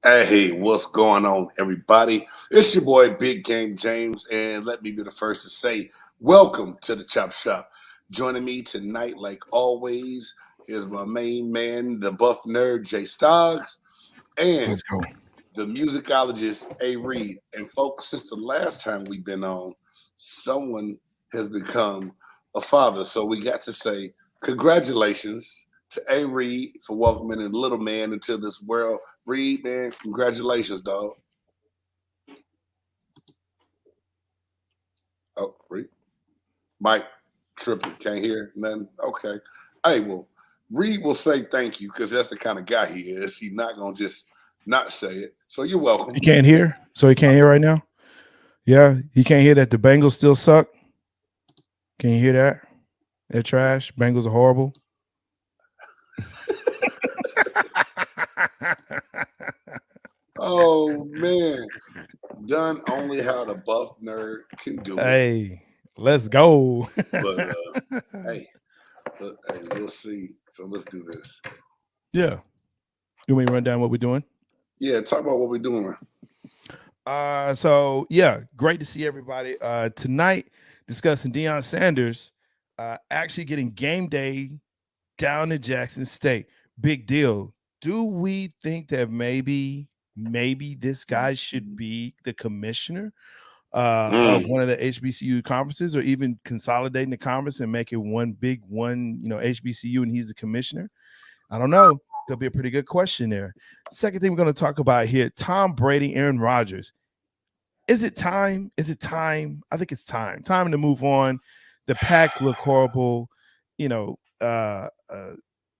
Hey, what's going on, everybody? It's your boy, Big Game James, and let me be the first to say, welcome to the Chop Shop. Joining me tonight, like always, is my main man, the buff nerd, J-Stogs, and Let's go. the musicologist, A. Reed. And folks, since the last time we've been on, someone has become a father. So we got to say congratulations to A. Reed for welcoming a little man into this world. Reed, man, congratulations, dog. Oh, Reed. Mike tripping, can't hear nothing. Okay. Hey, well, Reed will say thank you because that's the kind of guy he is. He's not gonna just not say it. So you're welcome. He can't hear, so he can't hear right now. Yeah, he can't hear that the Bengals still suck. Can you hear that? They're trash. Bengals are horrible. Oh man, done only how the buff nerd can do it. Hey, let's go. But hey, we'll see. So let's do this. Yeah. You want me to run down what we're doing? Yeah, talk about what we're doing. So yeah, great to see everybody. Tonight discussing Deion Sanders actually getting game day down in Jackson State. Big deal. Do we think that maybe this guy should be the commissioner of one of the HBCU conferences, or even consolidating the conference and make it one big one, HBCU, and he's the commissioner? I don't know. There'll be a pretty good question there. Second thing we're going to talk about here: Tom Brady, Aaron Rodgers. Is it time? Is it time? I think it's time. Time to move on. The pack look horrible.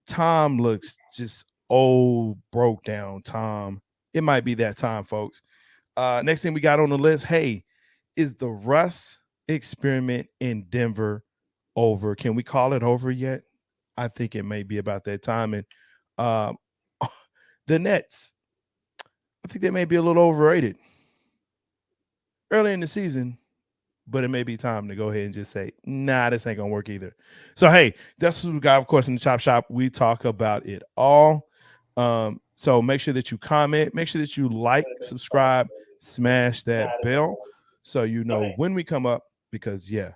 Tom looks just old, broke down. Tom. It might be that time, folks. Next thing we got on the list. Hey, is the Russ experiment in Denver over? Can we call it over yet? I think it may be about that time. And the Nets, I think they may be a little overrated early in the season, but it may be time to go ahead and just say, nah, this ain't gonna work either. So hey, that's what we got. Of course, in the Chop Shop, we talk about it all. So make sure that you comment, make sure that you like, subscribe, smash that bell, so you know when we come up. Because yeah,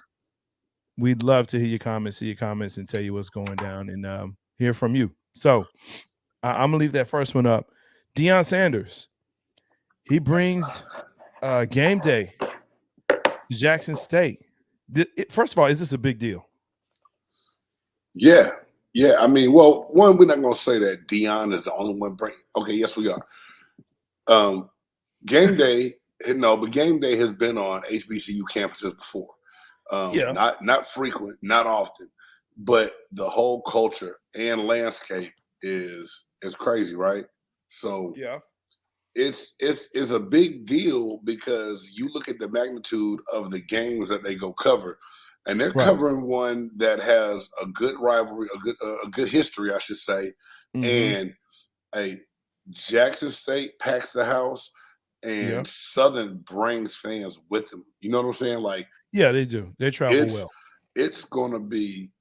we'd love to hear your comments, see your comments, and tell you what's going down, and hear from you. So I'm gonna leave that first one up. Deion Sanders, he brings game day to Jackson State. First of all, is this a big deal? Yeah. Yeah. I mean, well, one, we're not gonna say that Deion is the only one bringing. Okay, yes, we are. Game day, but game day has been on HBCU campuses before. Yeah. Not frequent, not often, but the whole culture and landscape is crazy, right? So Yeah. it's a big deal because you look at the magnitude of the games that they go cover, and they're Right. covering one that has a good rivalry, a good history, I should say, Mm-hmm. and a Jackson State packs the house, Yeah. and Southern brings fans with them. You know what I'm saying? Like Yeah, they do. They travel it's well. it's gonna be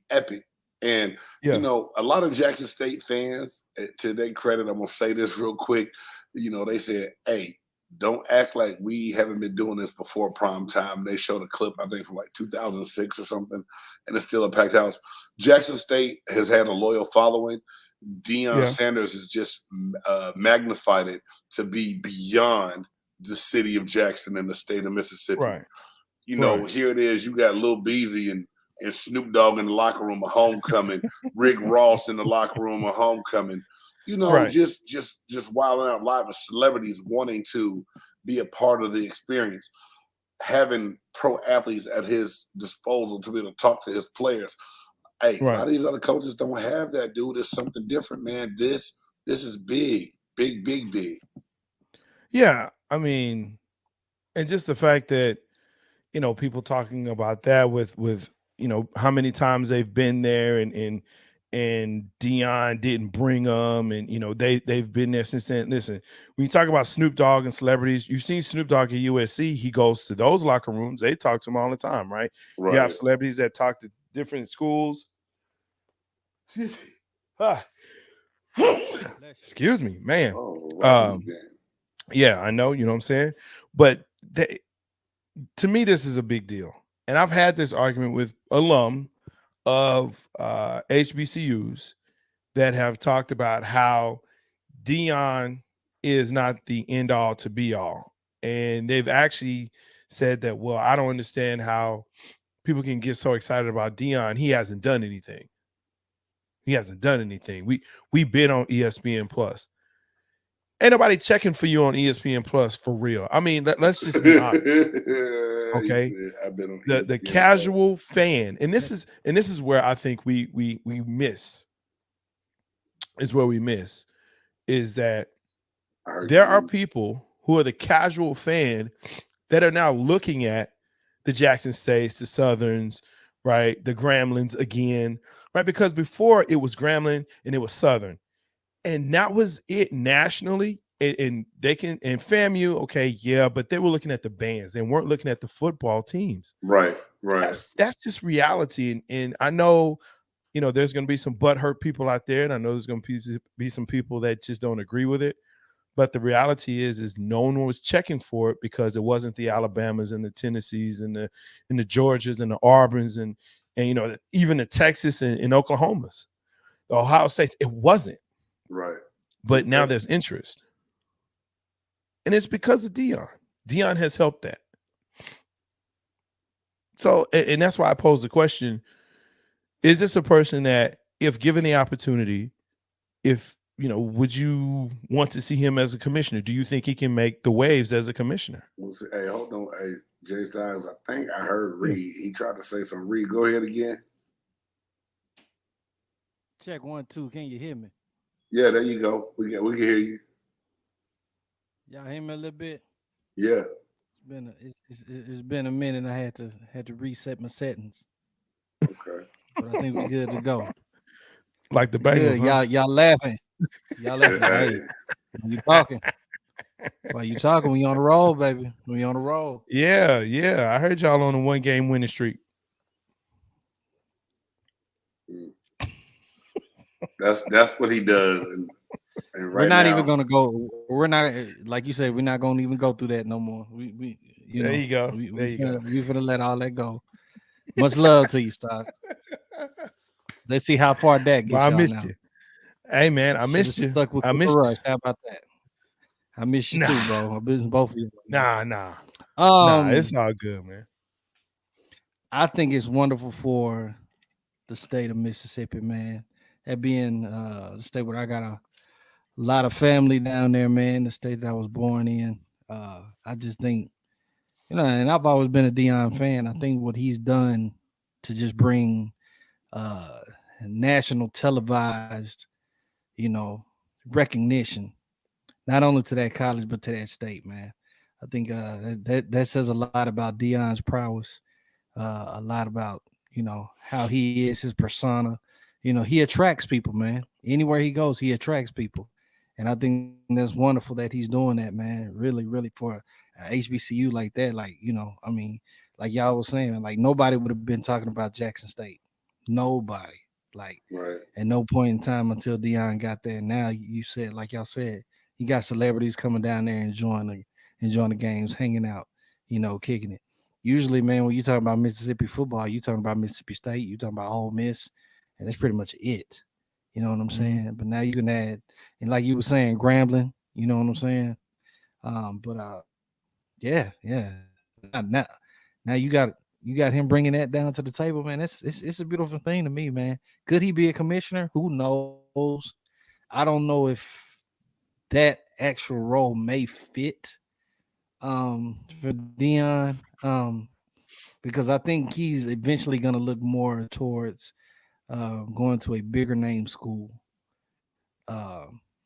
epic. And Yeah. a lot of Jackson State fans, to their credit, I'm gonna say this real quick. They said, "Hey, don't act like we haven't been doing this before prime time." They showed a clip, I think, from like 2006 or something, and it's still a packed house. Jackson State has had a loyal following. Deion Yeah. Sanders has just magnified it to be beyond the city of Jackson and the state of Mississippi. Right. Right. Here it is. You got Lil Beezy and Snoop Dogg in the locker room of homecoming, Rick Ross in the locker room of homecoming. Right. Just wilding out live with celebrities wanting to be a part of the experience, having pro athletes at his disposal to be able to talk to his players. Hey, a Right. lot of these other coaches don't have that, dude. It's something different, man. This is big, big, big, big. Yeah. I mean, and just the fact that people talking about that with how many times they've been there, and Dion didn't bring them, and they've been there since then. Listen, when you talk about Snoop Dogg and celebrities, you've seen Snoop Dogg at USC. He goes to those locker rooms. They talk to him all the time, right? You have Right. celebrities that talk to different schools. Ah, Excuse me, man. Oh, Rodgers game. Yeah, I know, you know what I'm saying? But to me, this is a big deal. And I've had this argument with alum of HBCUs that have talked about how Deion is not the end all to be all. And they've actually said that, well, I don't understand how people can get so excited about Deion. He hasn't done anything. He hasn't done anything. We've been on ESPN Plus. Ain't nobody checking for you on ESPN Plus for real. I mean, let's just be honest. Okay. I've been on The casual fan, and this is where I think we miss. Is where we miss is that there are people who are the casual fan that are now looking at the Jackson States, the Southerns, right? The Gremlins again, right? Because before it was Gremlin and it was Southern. And that was it nationally. And they can, and FAMU, okay, yeah, but they were looking at the bands. They weren't looking at the football teams. Right. That's just reality. And I know, you know, there's going to be some butthurt people out there, and I know there's going to be some people that just don't agree with it. But the reality is no one was checking for it because it wasn't the Alabamas and the Tennessees and the Georgias and the Auburn's and you know, even the Texas and Oklahomas, the Ohio States. It wasn't. Right. But now there's interest. And it's because of Deion. Deion has helped that. So, and that's why I posed the question, is this a person that, if given the opportunity, if, you know, would you want to see him as a commissioner? Do you think he can make the waves as a commissioner? Hey, hold on. Hey, J-Stogs, I think I heard Reed. He tried to say something. Reed, go ahead again. Check 1, 2. Can you hear me? Yeah, there you go. We can hear you. Y'all hear me a little bit? Yeah. It's been a minute. I had to reset my settings. Okay. But I think we're good to go. Like the Bengals, huh? Y'all laughing. Y'all laughing. Hey, when you talking. While you talking, we on the roll, baby. We on the roll. Yeah. I heard y'all on a 1-game winning streak. That's what he does. And right we're not even gonna go. We're not, like you said, we're not gonna even go through that no more. We you there know, you go. We go. finna let all that go. Much love to you, Stock. Let's see how far that gets. Well, I missed now. you. Hey man, I missed you. Stuck with I missed Rush. How about that? I miss you too, bro. I miss both of you. Nah. It's all good, man. I think it's wonderful for the state of Mississippi, man. That being the state where I got a lot of family down there, man. The state that I was born in. I just think, you know, and I've always been a Deion fan. I think what he's done to just bring national televised, you know, recognition, not only to that college but to that state, man. I think that says a lot about Deion's prowess, a lot about, you know, how he is, his persona. You know, he attracts people, man. Anywhere he goes, he attracts people. And I think that's wonderful that he's doing that, man. Really, really, for HBCU like that. Like, you know, I mean, like y'all was saying, like nobody would have been talking about Jackson State. Nobody. Like, right. At no point in time until Deion got there. Now you said, like y'all said, you got celebrities coming down there enjoying the games, hanging out, you know, kicking it. Usually, man, when you talk about Mississippi football, you talking about Mississippi State, you talking about Ole Miss, and that's pretty much it. You know what I'm saying? But now you can add, and like you were saying, Grambling, you know what I'm saying? Yeah. Now you got him bringing that down to the table, man. It's a beautiful thing to me, man. Could he be a commissioner? Who knows? I don't know if that actual role may fit for Deion, because I think he's eventually going to look more towards going to a bigger name school.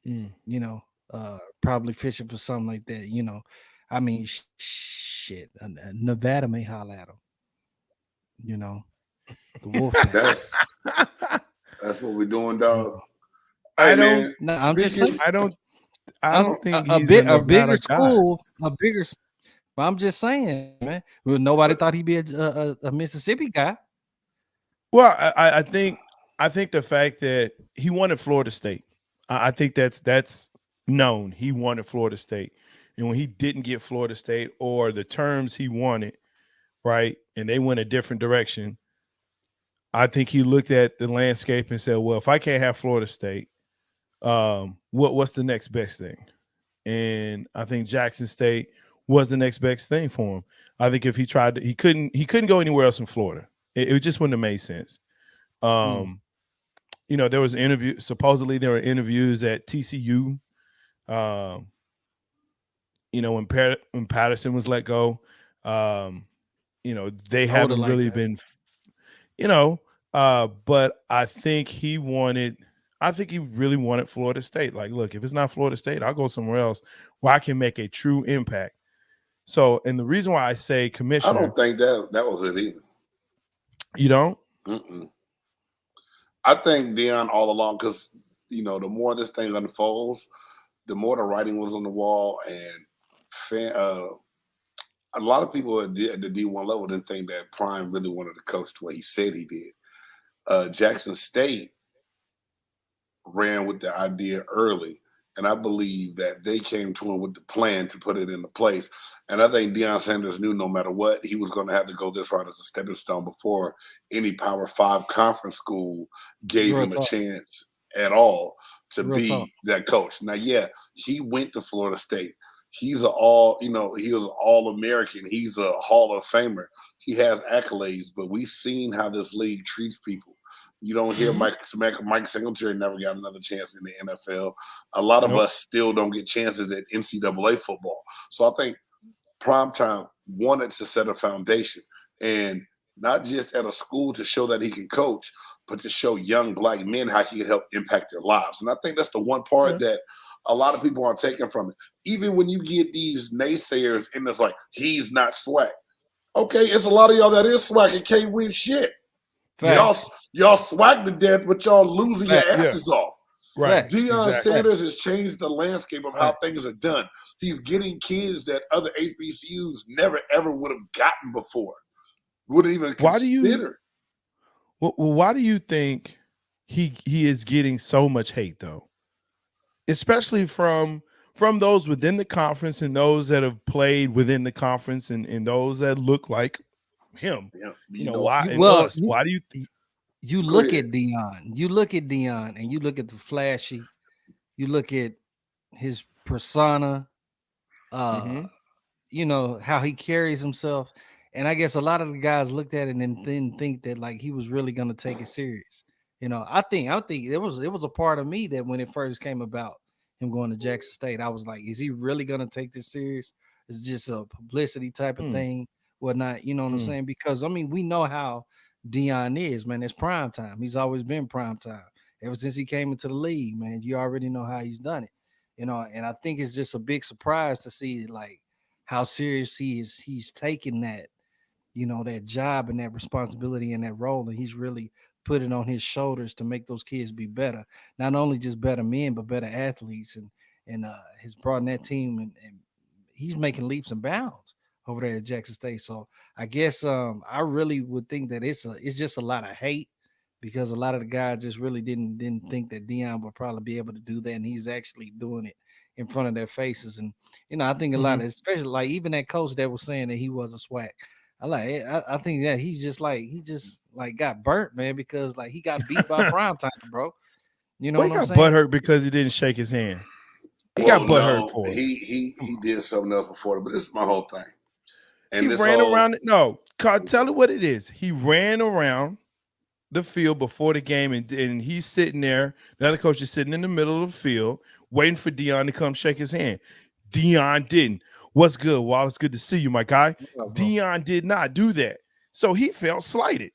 You know, probably fishing for something like that. You know, I mean, shit, Nevada may holler at him. You know, the Wolfpack. That's what we're doing, dog. Hey, I'm just saying. I don't think a bigger school, a bigger. I'm just saying, man. Well, nobody thought he'd be a Mississippi guy. Well, I think the fact that he wanted Florida State. I think that's known. He wanted Florida State. And when he didn't get Florida State or the terms he wanted, right, and they went a different direction, I think he looked at the landscape and said, well, if I can't have Florida State, what's the next best thing? And I think Jackson State was the next best thing for him. I think if he tried to, he couldn't go anywhere else in Florida. It just wouldn't have made sense. You know, there was an interview. Supposedly, there were interviews at TCU. You know, when Patterson was let go, you know, they haven't really been, you know, but I think he really wanted Florida State. Like, look, if it's not Florida State, I'll go somewhere else where I can make a true impact. So, and the reason why I say commissioner, I don't think that was it either. You don't? Mm-mm. I think Deion all along, because, you know, the more this thing unfolds, the more the writing was on the wall, and a lot of people at the D1 level didn't think that Prime really wanted to coach the way he said he did. Jackson State ran with the idea early, and I believe that they came to him with the plan to put it into place. And I think Deion Sanders knew no matter what, he was going to have to go this route as a stepping stone before any Power 5 conference school gave him a chance at all to be that coach. Now, yeah, he went to Florida State. He's he was an All-American. He's a Hall of Famer. He has accolades, but we've seen how this league treats people. You don't hear Mike Singletary never got another chance in the NFL. A lot of us still don't get chances at NCAA football. So I think Primetime wanted to set a foundation, and not just at a school to show that he can coach, but to show young black men how he can help impact their lives. And I think that's the one part that a lot of people aren't taking from it. Even when you get these naysayers and it's like, he's not swag. Okay, it's a lot of y'all that is swag and can't win shit. Y'all swag to death, but y'all losing your asses off. Right. Deion Sanders has changed the landscape of how things are done. He's getting kids that other HBCUs never ever would have gotten before. Wouldn't even consider. Why do you think he is getting so much hate though? Especially from those within the conference and those that have played within the conference and those that look like him. Yeah. You know why? Why do you think? You look at Deion. You look at Deion, and you look at the flashy. You look at his persona. You know how he carries himself, and I guess a lot of the guys looked at it and didn't think that like he was really going to take it serious. You know, I think it was a part of me that when it first came about him going to Jackson State, I was like, is he really going to take this serious? It's just a publicity type of thing, whatnot. You know what I'm saying? Because I mean, we know how Deion is, man. It's prime time. He's always been prime time ever since he came into the league, man. You already know how he's done it, you know. And I think it's just a big surprise to see like how serious he's taking that, you know, that job and that responsibility and that role, and he's really put it on his shoulders to make those kids be better, not only just better men but better athletes, and has brought in that team, and he's making leaps and bounds over there at Jackson State. So I guess I really would think that it's just a lot of hate because a lot of the guys just really didn't think that Deion would probably be able to do that, and he's actually doing it in front of their faces. And you know, I think a lot of, especially like even that coach that was saying that he was a swag. I think that he just got burnt, man, because like he got beat by Primetime, bro. You know what I'm saying? He got butthurt because he didn't shake his hand. He got butthurt for it. He did something else before, but this is my whole thing. And he ran around. No, tell it what it is. He ran around the field before the game, and he's sitting there. The other coach is sitting in the middle of the field, waiting for Deion to come shake his hand. Deion didn't. What's good, Wallace? Good to see you, my guy. Deion did not do that, so he felt slighted,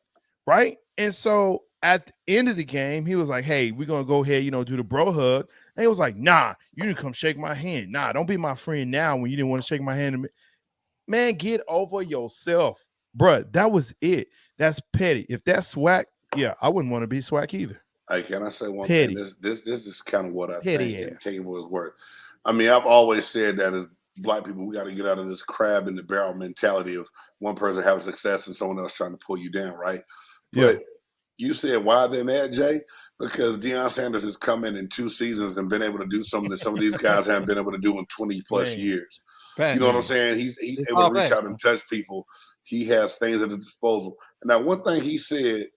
right? And so at the end of the game, he was like, "Hey, we're gonna go ahead, do the bro hug." And he was like, "Nah, you didn't come shake my hand. Nah, don't be my friend now when you didn't want to shake my hand." Man, get over yourself, bruh. That was it. That's petty. If that's swag, yeah, I wouldn't want to be swag either. Hey, can I say one thing? This is kind of what I petty think. Take it for its worth. I mean, I've always said that as Black people, we got to get out of this crab in the barrel mentality of one person having success and someone else trying to pull you down, right? Yeah. But you said why they mad, Jay? Because Deion Sanders has come in 2 seasons and been able to do something that some of these guys haven't been able to do in 20 plus years. You know what I'm saying? He's able to reach out and touch people. He has things at his disposal. And now, one thing he said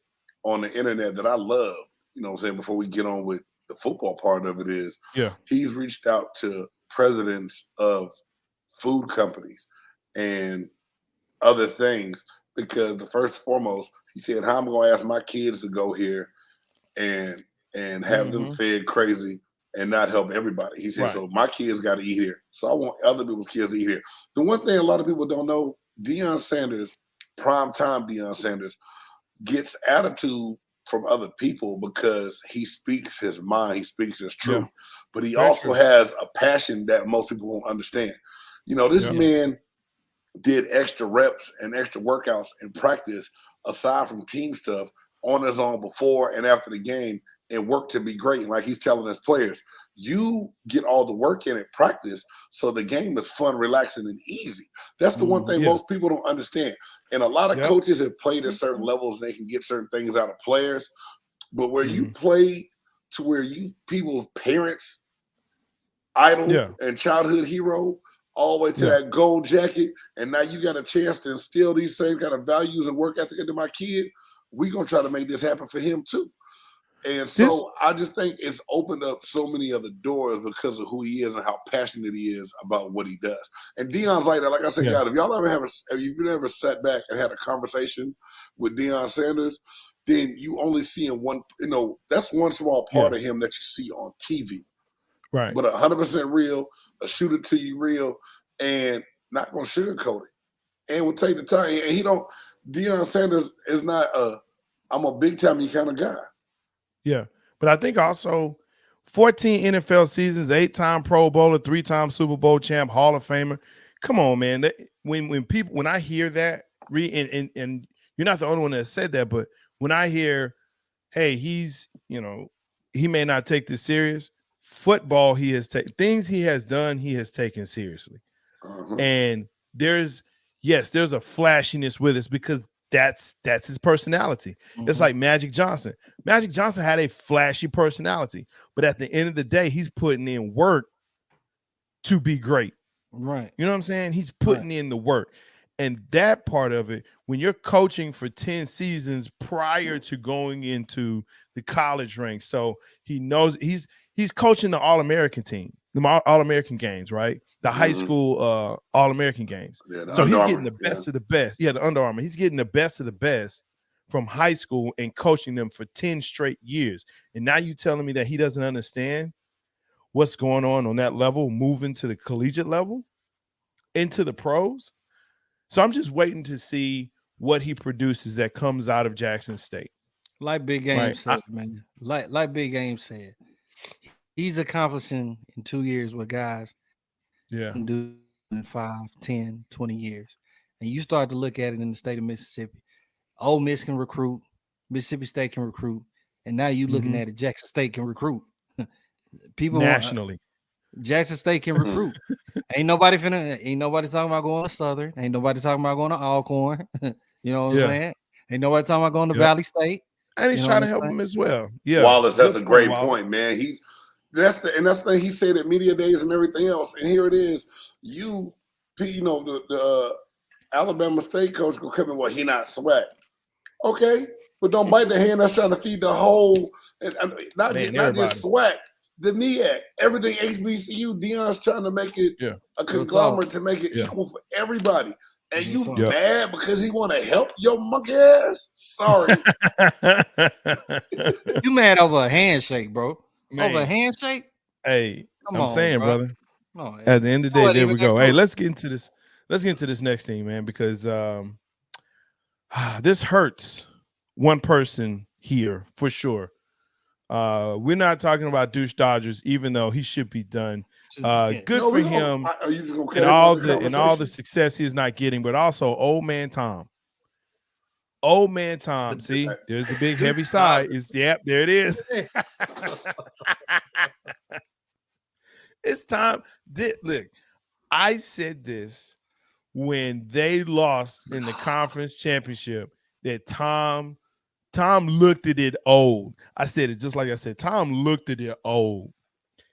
on the internet that I love, you know what I'm saying, before we get on with the football part of it is, he's reached out to presidents of food companies and other things because the first and foremost, he said, how am I going to ask my kids to go here and have them fed crazy and not help everybody? He said, so my kids got to eat here. So I want other people's kids to eat here. The one thing a lot of people don't know, Deion Sanders, primetime Deion Sanders, gets attitude from other people because he speaks his mind, he speaks his truth, but he also has a passion that most people won't understand. You know, this man did extra reps and extra workouts in practice aside from team stuff on his own before and after the game and work to be great. And like he's telling his players, you get all the work in at practice so the game is fun, relaxing, and easy. That's the one thing most people don't understand. And a lot of coaches have played at certain levels and they can get certain things out of players. But where you play to where you people's parents, idol and childhood hero, all the way to that gold jacket, and now you got a chance to instill these same kind of values and work ethic into my kid, we're going to try to make this happen for him too. And so I just think it's opened up so many other doors because of who he is and how passionate he is about what he does. And Deion's like that. Like I said, guys, if y'all ever have you ever sat back and had a conversation with Deion Sanders, then you only see him one, you know, that's one small part of him that you see on TV. Right. But 100% real, a shoot it to you real, and not going to sugarcoat it. And will take the time. And Deion Sanders is not I'm a big time kind of guy. Yeah. But I think also 14 NFL seasons, 8-time Pro Bowler, 3-time Super Bowl champ, Hall of Famer. Come on, man. When I hear that, and you're not the only one that said that, but when I hear, hey, he's, you know, he may not take this serious, football he has taken, things he has done, he has taken seriously. And there's a flashiness with it because that's his personality. It's like Magic Johnson. Magic Johnson had a flashy personality, but at the end of the day, he's putting in work to be great. Right. You know what I'm saying? He's putting in the work. And that part of it, when you're coaching for 10 seasons prior to going into the college ranks, so he knows he's coaching the All-American team, the All-American games, right? The high school All-American games. So he's getting the best of the best. Yeah, the Under Armour. He's getting the best of the best from high school and coaching them for 10 straight years. And now you telling me that he doesn't understand what's going on that level, moving to the collegiate level, into the pros? So I'm just waiting to see what he produces that comes out of Jackson State. Like Big Game said, man. Like Big Game said, he's accomplishing in 2 years what guys can do in 5, 10, 20 years. And you start to look at it in the state of Mississippi. Ole Miss can recruit, Mississippi State can recruit, and now you looking at it, Jackson State can recruit. People nationally. Jackson State can recruit. Ain't nobody talking about going to Southern. Ain't nobody talking about going to Alcorn. You know what I'm saying? Ain't nobody talking about going to Valley State. And he's trying to help him as well. Yeah. Wallace, that's a great point, man. That's the thing he said at media days and everything else. And here it is. The Alabama State coach will come in, well, he not swag. Okay, but don't bite the hand that's trying to feed the whole, and not just swag. The NEAC, everything HBCU, Deion's trying to make it a conglomerate to make it equal for everybody. And you mad because he want to help your monkey ass? Sorry. You mad over a handshake, bro. Man. Over a handshake? Hey, I'm saying, bro. brother. At the end of the day, there we go. Hey, let's get into this. Let's get into this next thing, man, because this hurts one person here for sure. We're not talking about Douche Dodgers, even though he should be done. Good for him and all the success he's not getting, but also old man Tom. Old man Tom. See, there's the big heavy side. There it is. It's time. Look, I said this when they lost in the conference championship that Tom Tom looked at it old. I said it just like I said. Tom looked at it old.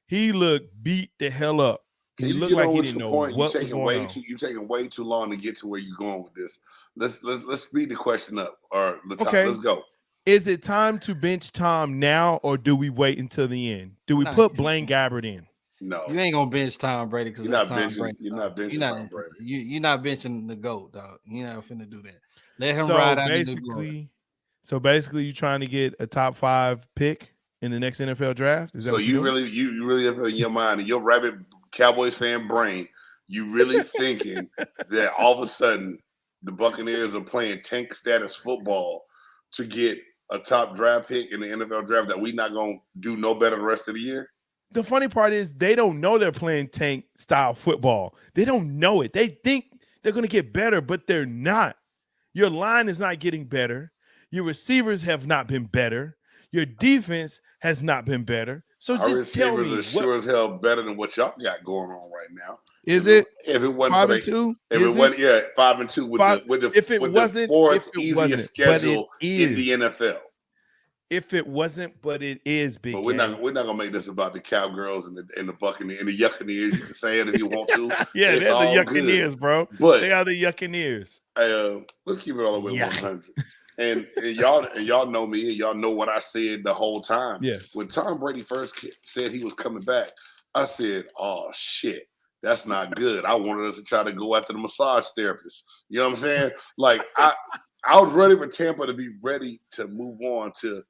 He looked beat the hell up. Can He you looked get like on he with didn't your know point? what was going on. You taking way too long to get to where you're going with this. Let's speed the question up, or Okay. let's go. Is it time to bench Tom now, or do we wait until the end? Do we put Blaine Gabbert in? No, You ain't gonna bench Tom Brady because that's Tom Brady. You're not benching Tom Brady. You're not benching the GOAT, dog. You're not finna do that. Let him ride out in the glory. So basically, you're trying to get a top 5 pick in the next NFL draft. Is that so what you really have in your mind, in your rabid Cowboys fan brain, you really thinking that all of a sudden the Buccaneers are playing tank status football to get a top draft pick in the NFL draft that we not gonna do no better the rest of the year? The funny part is they don't know they're playing tank style football. They don't know it. They think they're going to get better, but they're not. Your line is not getting better. Your receivers have not been better. Your defense has not been better. So Our just tell me, receivers are sure as hell better than what y'all got going on right now. Is it? If it wasn't 5-2, if it wasn't 5-2 with the fourth easiest schedule in the NFL. If it wasn't, but it is, big. But we're not gonna make this about the Cowgirls and the Buccaneers and the Yuccaneers. You can say it if you want to. Yeah, it's they're the Yuccaneers, good. bro. But they are the Yuccaneers. Let's keep it all the way 100. And y'all know me, and y'all know what I said the whole time. Yes. When Tom Brady first said he was coming back, I said, "Oh shit, that's not good." I wanted us to try to go after the massage therapist. You know what I'm saying? Like I was ready for Tampa to be ready to move on to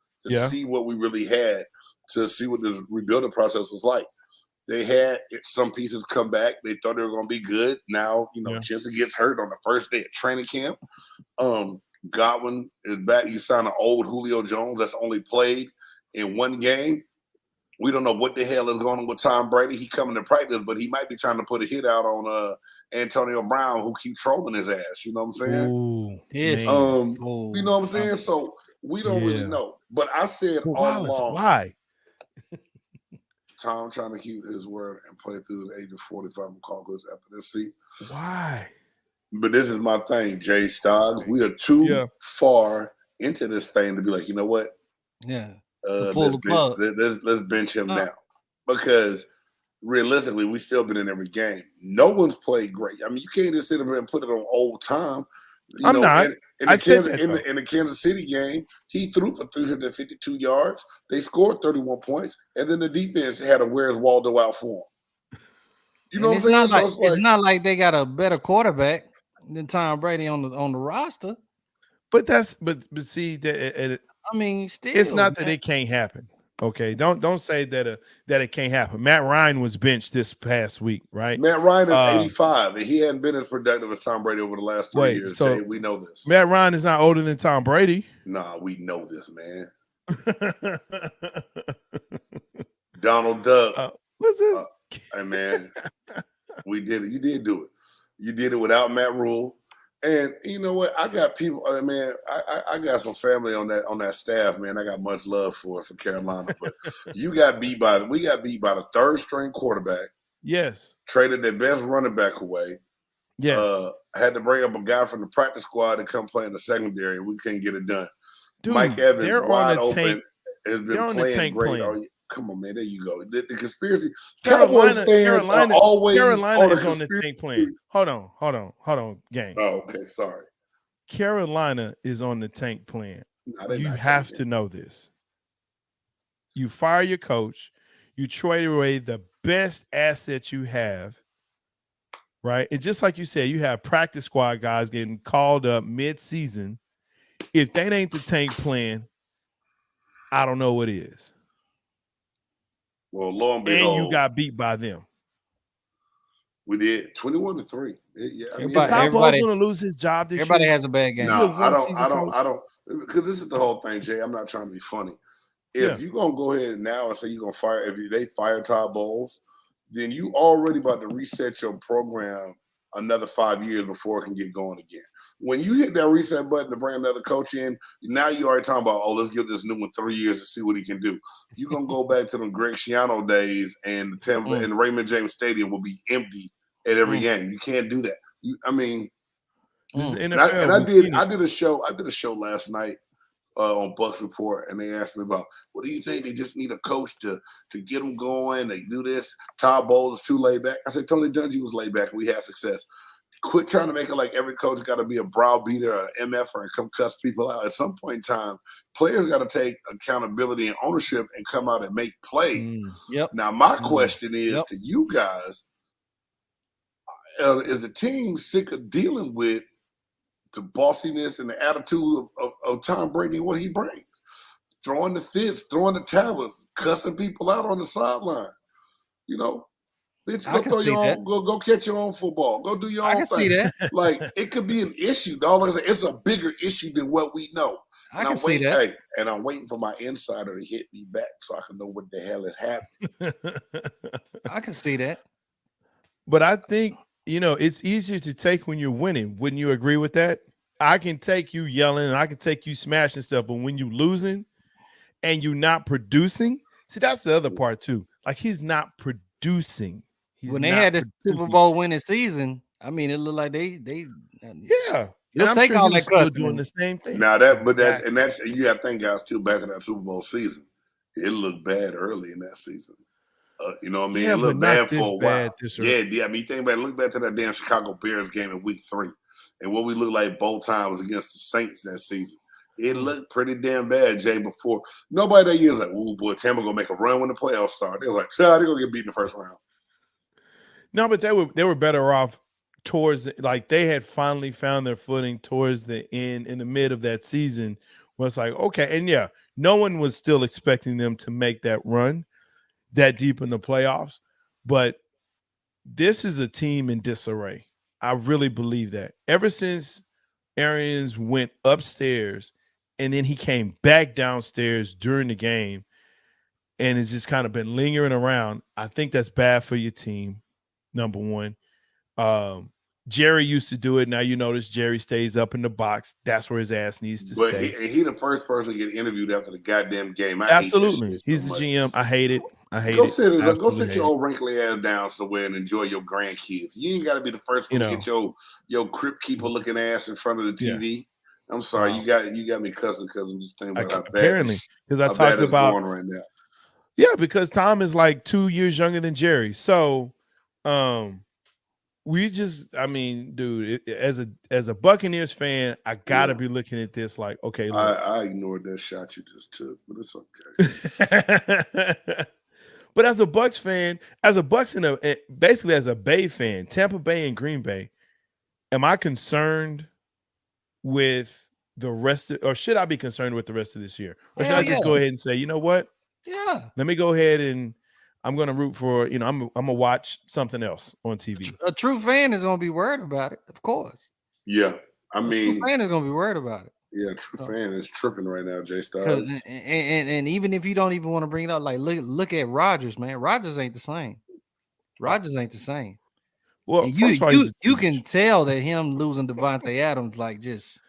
see what we really had, to see what this rebuilding process was like. They had some pieces come back. They thought they were going to be good. Now, Jensen gets hurt on the first day of training camp. Godwin is back. You signed an old Julio Jones that's only played in one game. We don't know what the hell is going on with Tom Brady. He coming to practice, but he might be trying to put a hit out on Antonio Brown, who keep trolling his ass. You know what I'm saying? Ooh, yes. You know what I'm saying? So we don't really know. But I said all along, why? Tom trying to keep his word and play through the age of 45 and call this after this seat. Why? But this is my thing, J-Stogs. We are too far into this thing to be like, you know what? Yeah. Let's bench him now. Because realistically, we still been in every game. No one's played great. I mean, you can't just sit there and put it on old Tom. I'm not. In the Kansas City game, he threw for 352 yards. They scored 31 points, and then the defense had a "Where's Waldo" out for him. You know what I'm saying? It's not like they got a better quarterback than Tom Brady on the roster. But see that. I mean, still, it's not that it can't happen. Okay, don't say that it can't happen. Matt Ryan was benched this past week, right? Matt Ryan is 85, and he hadn't been as productive as Tom Brady over the last 3 years. So Jay, we know this. Matt Ryan is not older than Tom Brady. Nah, we know this, man. Donald Duck. What's this? Hey, man, we did it. You did do it. You did it without Matt Rule. And you know what? I got people, man. I got some family on that staff, man. I got much love for Carolina, but we got beat by the third string quarterback. Yes. Traded their best running back away. Yes. Had to bring up a guy from the practice squad to come play in the secondary, and we couldn't get it done. Dude, Mike Evans, wide open, has been playing great. Come on, man. There you go. The conspiracy. Carolina are always Carolina is on the tank plan. Hold on, gang. Oh, okay. Sorry. Carolina is on the tank plan. No, you have to know this. You fire your coach. You trade away the best asset you have. Right? And just like you said, you have practice squad guys getting called up mid-season. If that ain't the tank plan, I don't know what is. Well, lo and behold, and you got beat by them. We did 21-3. Yeah, I mean, is Tom Bowles going to lose his job this year? Everybody has a bad game. No, I don't. Because this is the whole thing, Jay. I'm not trying to be funny. If you're gonna go ahead now and say you're gonna fire, if they fire Todd Bowles, then you already about to reset your program another 5 years before it can get going again. When you hit that reset button to bring another coach in, now you already talking about, let's give this new one 3 years to see what he can do. You're going to go back to the Greg Schiano days, and the Tampa and Raymond James Stadium will be empty at every game. You can't do that. I did a show last night on Bucks Report, and they asked me about, what do you think? They just need a coach to get them going. They do this. Todd Bowles is too laid back. I said, Tony Dungy was laid back, and we had success. Quit trying to make it like every coach got to be a browbeater or an MFer and come cuss people out. At some point in time, players got to take accountability and ownership and come out and make plays. Yep. Now, my question is to you guys, is the team sick of dealing with the bossiness and the attitude of Tom Brady and what he brings? Throwing the fists, throwing the tablets, cussing people out on the sideline. You know, bitch, go catch your own football. Go do your own thing. I can see that. Like, it could be an issue, dog. It's a bigger issue than what we know. I can see that. Hey, and I'm waiting for my insider to hit me back so I can know what the hell is happening. I can see that. But I think, it's easier to take when you're winning. Wouldn't you agree with that? I can take you yelling and I can take you smashing stuff, but when you losing and you're not producing, see, that's the other part too. Like, he's not producing. When they had this Super Bowl winning season, I mean, it looked like they yeah. You'll take all that cussing. Doing the same thing. Now you got to think, guys, too, back in that Super Bowl season, it looked bad early in that season. You know what I mean? Yeah, it looked bad for a while. I mean, think about it. Look back to that damn Chicago Bears game in Week 3, and what we looked like both times against the Saints that season. It looked pretty damn bad, Jay. Before nobody that year was like, "Ooh, boy, Tampa gonna make a run when the playoffs start." They was like, "They're gonna get beat in the first round." No, but they were better off towards, like, they had finally found their footing towards the end, in the mid of that season. Where it's like, okay, and yeah, no one was still expecting them to make that run that deep in the playoffs, but this is a team in disarray. I really believe that. Ever since Arians went upstairs and then he came back downstairs during the game and it's just kind of been lingering around, I think that's bad for your team, number one. Jerry used to do it. Now you notice Jerry stays up in the box. That's where his ass needs to stay. He the first person to get interviewed after the goddamn game. Absolutely. He's the GM. I hate it. Go sit your old wrinkly ass down somewhere and enjoy your grandkids. You ain't got to be the first one to get your crypt keeper looking ass in front of the TV. Yeah. I'm sorry, you got me cussing because I'm just thinking about how bad. Apparently, because I talked about going right now. Yeah, because Tom is like 2 years younger than Jerry. So, dude, as a Buccaneers fan, I gotta be looking at this like, okay, look. I ignored that shot you just took, but it's okay. But as a Bucs fan, basically as a Bay fan, Tampa Bay and Green Bay, am I concerned with the rest or should I be concerned with the rest of this year? Or should I just go ahead and say, you know what? Yeah. Let me go ahead and I'm going to root for, I'm going to watch something else on TV. A true fan is going to be worried about it, of course. Yeah. I mean, a true fan is going to be worried about it. Yeah, true fan is tripping right now, J-Stogs. And even if you don't even want to bring it up, like look at Rodgers, man. Rodgers ain't the same. Well, you can tell that him losing Devontae Adams like just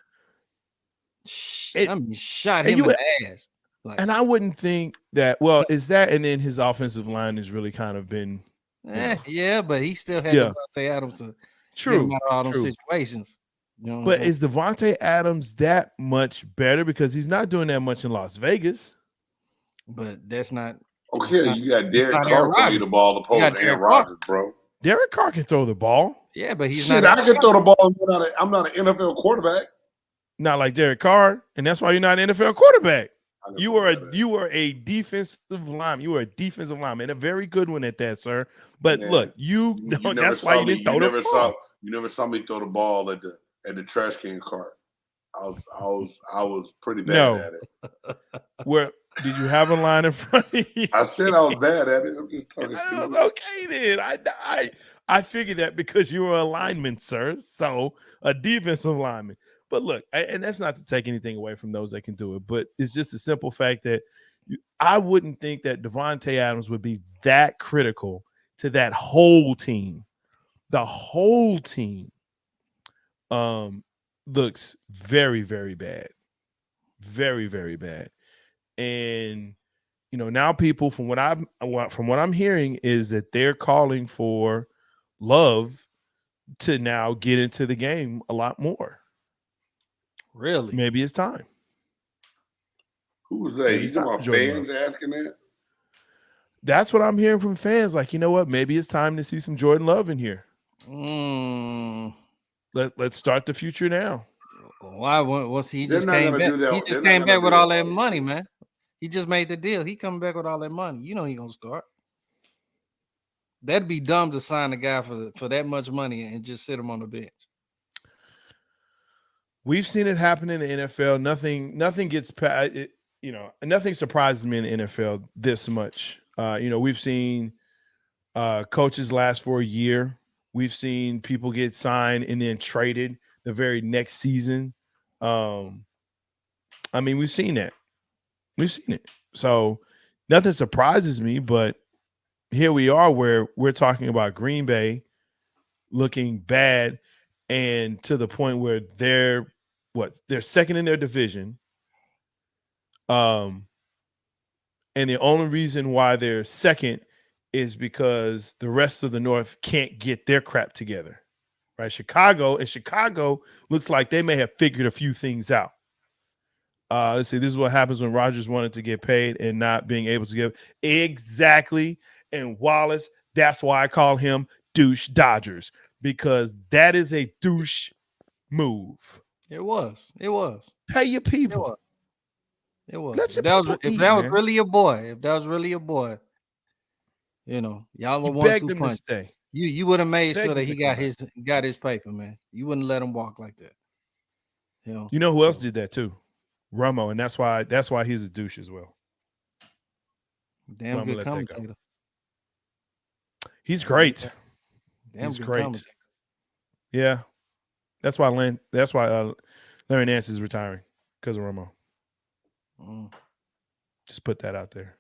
shot him in the ass. Like, and I wouldn't think that. Well, is that and then his offensive line has really kind of been. Yeah, but he still had Devontae Adams to get him out of all those situations. But is Devontae Adams that much better because he's not doing that much in Las Vegas? But that's not okay. You got Derek Carr throwing you the ball opposed to Aaron Rodgers, bro. Derek Carr can throw the ball. Yeah, but he's not. I can throw the ball. I'm not an NFL quarterback. Not like Derek Carr, and that's why you're not an NFL quarterback. You were a defensive lineman. You were a defensive lineman, and a very good one at that, sir. But look, that's why you didn't throw the ball. You never saw me throw the ball at the trash can cart. I was pretty bad at it. Where did you have a line in front of you? I said I was bad at it. I'm just talking. Okay, then I figured that because you were a lineman, sir. So a defensive lineman. But look, and that's not to take anything away from those that can do it, but it's just a simple fact that I wouldn't think that Devontae Adams would be that critical to that whole team. The whole team looks very, very bad. Very, very bad. And now people from what I'm hearing is that they're calling for Love to now get into the game a lot more. Really? Maybe it's time. Who's they? Maybe You it's talking time about for Jordan fans Love. asking that? That's what I'm hearing from fans. Like, you know what? Maybe it's time to see some Jordan Love in here. Let's start the future now. Why was he They're just not came gonna back? do that. He They're just not came gonna back do with that all that while he's money, here. man. He just made the deal. He coming back with all that money. You know he gonna start. That'd be dumb to sign a guy for that much money and just sit him on the bench. We've seen it happen in the NFL. Nothing gets past it, nothing surprises me in the NFL this much. We've seen coaches last for a year. We've seen people get signed and then traded the very next season. We've seen that. We've seen it. So nothing surprises me, but here we are where we're talking about Green Bay looking bad and to the point where they're second in their division. And the only reason why they're second is because the rest of the North can't get their crap together. Right? Chicago looks like they may have figured a few things out. Let's see. This is what happens when Rodgers wanted to get paid and not being able to give. Exactly. And Wallace, that's why I call him douche Dodgers, because that is a douche move. It was. Pay your people. It was. Let If your that was people if eat, that was man. really a boy, y'all You would begged 1-2 him to punch. stay. You would have made Begged sure that him he to come got his paper, man. You wouldn't let him walk like that. You know who else did that too? Romo, and that's why he's a douche as well. Damn good commentator. He's great. Damn He's good great. commentator. Yeah, that's why Larry Nance is retiring, because of Romo. Just put that out there.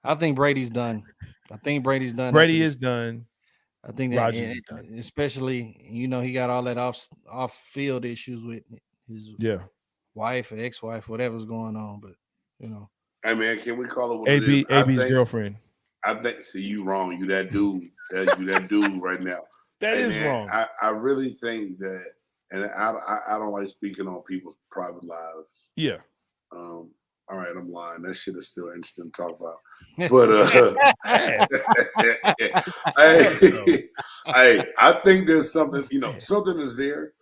I think Brady's done. Brady is done. I think that, Rodgers is done. especially he got all that off field issues with his wife or ex-wife, whatever's going on. But Hey man, can we call it what it is? AB's girlfriend. I think. See, you wrong. You that dude. You that dude right now. That is wrong. I really think that, and I don't like speaking on people's private lives. Yeah. All right, I'm lying. That shit is still interesting to talk about. But hey, I think there's something. Something is there.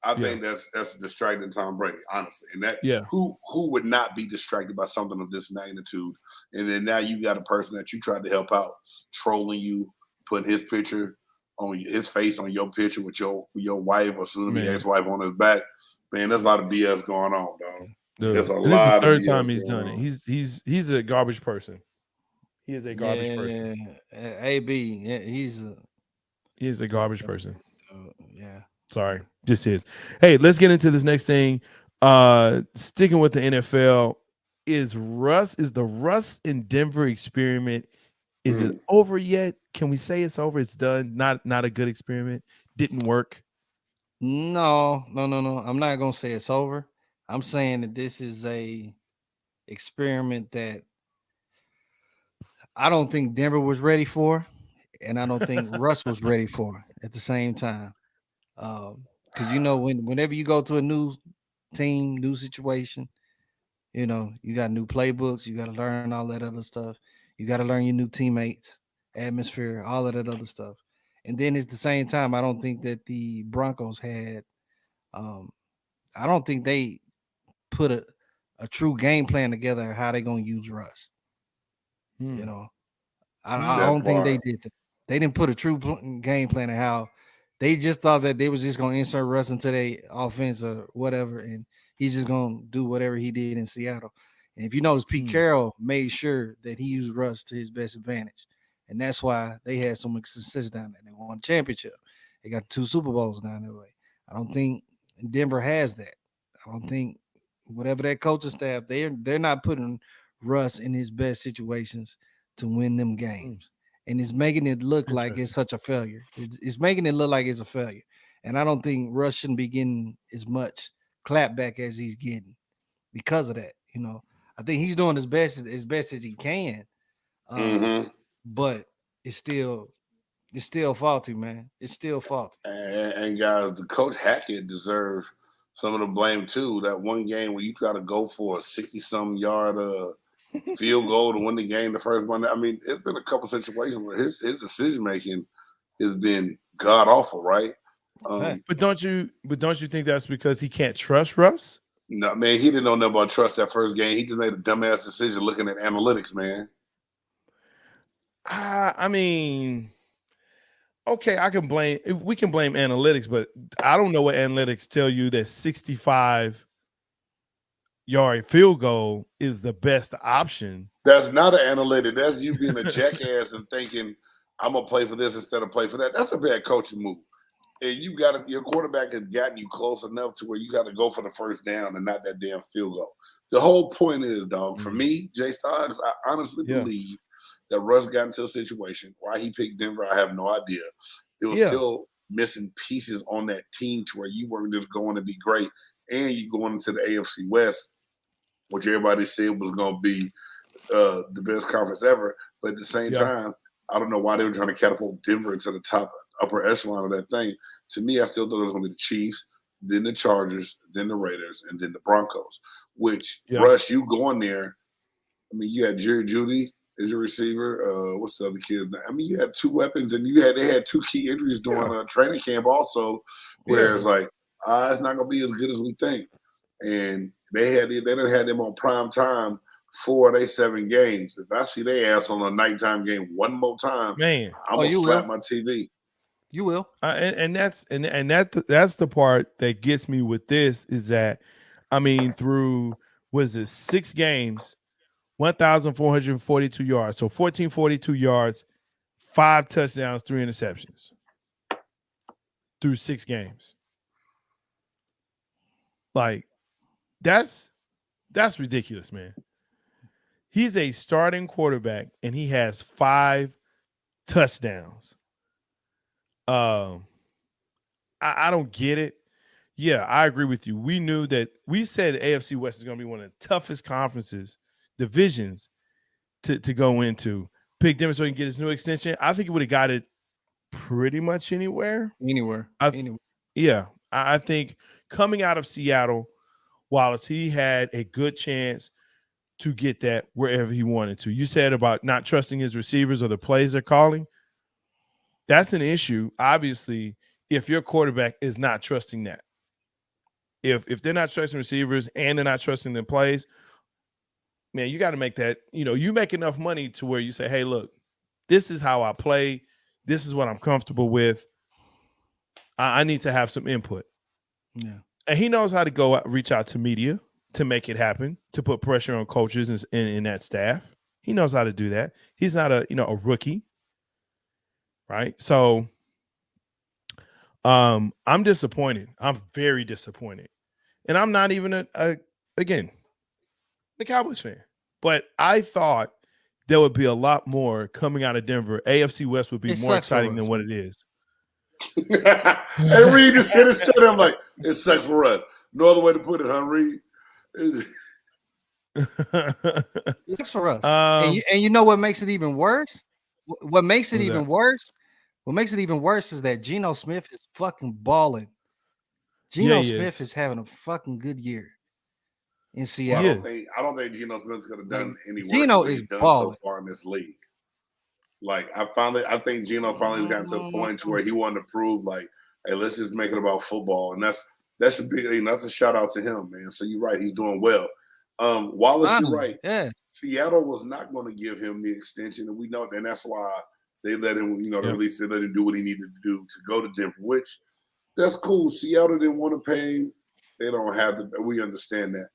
I think that's distracting Tom Brady, honestly. And that who would not be distracted by something of this magnitude? And then now you got a person that you tried to help out, trolling you, putting his picture on his face on your picture with your wife or soon to be ex-wife on his back. Man, there's a lot of BS going on, dog. There's a lot. This is the third of BS time he's done on. it. He's a garbage person. He is a garbage person. AB, he's a garbage person. Yeah. Sorry, just is. Hey, let's get into this next thing. Sticking with the NFL, is the Russ in Denver experiment, is it over yet? Can we say it's over? It's done. Not a good experiment. Didn't work. No. I'm not gonna say it's over. I'm saying that this is a experiment that I don't think Denver was ready for, and I don't think Russ was ready for at the same time. Because whenever you go to a new team, new situation, you got new playbooks, you got to learn all that other stuff. You got to learn your new teammates, atmosphere, all of that other stuff. And then at the same time, I don't think that the Broncos had, I don't think they put a true game plan together how they're going to use Russ. I don't think they did that. They didn't put a true game plan of how. They just thought that they was just going to insert Russ into their offense or whatever, and he's just going to do whatever he did in Seattle. And if you notice, Pete Carroll made sure that he used Russ to his best advantage, and that's why they had so much success down there. They won a championship. They got 2 Super Bowls down that way. I don't think Denver has that. I don't think whatever that coaching staff, they're not putting Russ in his best situations to win them games. And it's making it look like it's such a failure. It's making it look like it's a failure. And I don't think Russ shouldn't be getting as much clapback as he's getting because of that. I think he's doing as best as he can. But it's still faulty, man. It's still faulty. And guys, the coach Hackett deserves some of the blame too. That one game where you got to go for a 60-some yard field goal to win the game the first one. I mean, it's been a couple situations where his decision making has been god awful, right? But don't you think that's because he can't trust Russ? No, man, he didn't know nothing about trust that first game. He just made a dumbass decision looking at analytics, man. I mean, okay, we can blame analytics, but I don't know what analytics tell you that 65-yard field goal is the best option. That's not an analytic. That's you being a jackass and thinking, I'm going to play for this instead of play for that. That's a bad coaching move. And your quarterback has gotten you close enough to where you got to go for the first down and not that damn field goal. The whole point is, dog, for me, J-Stogs, I honestly believe that Russ got into a situation. Why he picked Denver, I have no idea. It was still missing pieces on that team to where you weren't just going to be great. And you going into the AFC West, which everybody said was going to be the best conference ever. But at the same time, I don't know why they were trying to catapult Denver into the upper echelon of that thing. To me, I still thought it was going to be the Chiefs, then the Chargers, then the Raiders, and then the Broncos. Which, Russ, you going there, I mean, you had Jerry Jeudy as your receiver. What's the other kid's name? I mean, you had two weapons, and they had two key injuries during training camp also, where it's like, it's not going to be as good as we think. And they done had them on prime time 4 of their 7 games. If I see their ass on a nighttime game one more time, man, I'm gonna slap my TV. You will, and that's the part that gets me with this is that, I mean, through 6 games, 1,442 yards, so 1,442 yards, 5 touchdowns, 3 interceptions through 6 games. Like, that's ridiculous, man. He's a starting quarterback and he has 5 touchdowns. I don't get it. Yeah, I agree with you. We knew that. We said the AFC West is going to be one of the toughest divisions to go into. Pick Denver so he can get his new extension. I think he would have got it pretty much anywhere. Yeah, I think coming out of Seattle, Wallace, he had a good chance to get that wherever he wanted to. You said about not trusting his receivers or the plays they're calling. That's an issue, obviously, if your quarterback is not trusting that. If they're not trusting receivers and they're not trusting the plays, man, you got to make that, you make enough money to where you say, hey, look, this is how I play. This is what I'm comfortable with. I need to have some input. Yeah. And he knows how to go out, reach out to media to make it happen, to put pressure on coaches in that staff. He knows how to do that. He's not a rookie. Right. So I'm disappointed. I'm very disappointed. And I'm not even again, the Cowboys fan. But I thought there would be a lot more coming out of Denver. AFC West would be more exciting than what it is. Hey, Reed just said it straight. I'm like, it sucks for us. No other way to put it, huh, Reed? It's for us. And you know what makes it even worse? What makes it even worse? What makes it even worse is that Geno Smith is fucking balling. Geno Smith is having a fucking good year in Seattle. I don't think Geno Smith could have done any worse Geno than is he's done balling so far in this league. Like, I think Geno finally has gotten to a point to where he wanted to prove, like, hey, let's just make it about football. And that's a big, that's a shout out to him, man. So you're right, he's doing well. Wallace, you're right. Yeah. Seattle was not going to give him the extension, and we know that, and that's why they let him, they released it, let him do what he needed to do to go to Denver, which that's cool. Seattle didn't want to pay him. They don't have to. We understand that.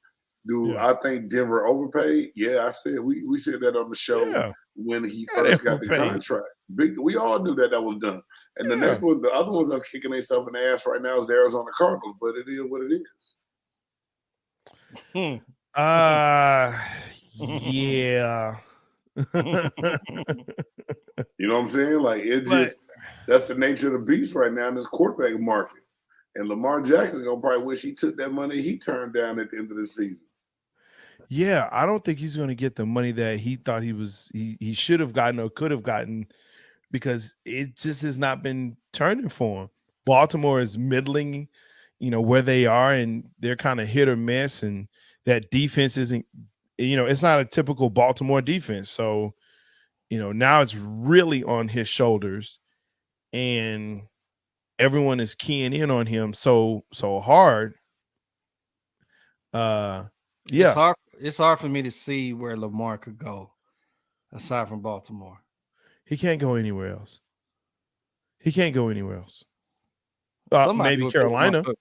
I think Denver overpaid? Yeah, I said we said that on the show when he first got the contract. We all knew that was done. And the next one, the other ones that's kicking themselves in the ass right now is the Arizona Cardinals, but it is what it is. Yeah. You know what I'm saying? Like, that's the nature of the beast right now in this quarterback market. And Lamar Jackson gonna probably wish he took that money he turned down at the end of the season. Yeah, I don't think he's going to get the money that he thought he should have gotten or could have gotten, because it just has not been turning for him. Baltimore is middling, where they are, and they're kind of hit or miss, and that defense isn't, it's not a typical Baltimore defense. So, now it's really on his shoulders, and everyone is keying in on him so hard. Yeah. It's hard for me to see where Lamar could go aside from Baltimore. He can't go anywhere else. Somebody Maybe would pick him up, Carolina. but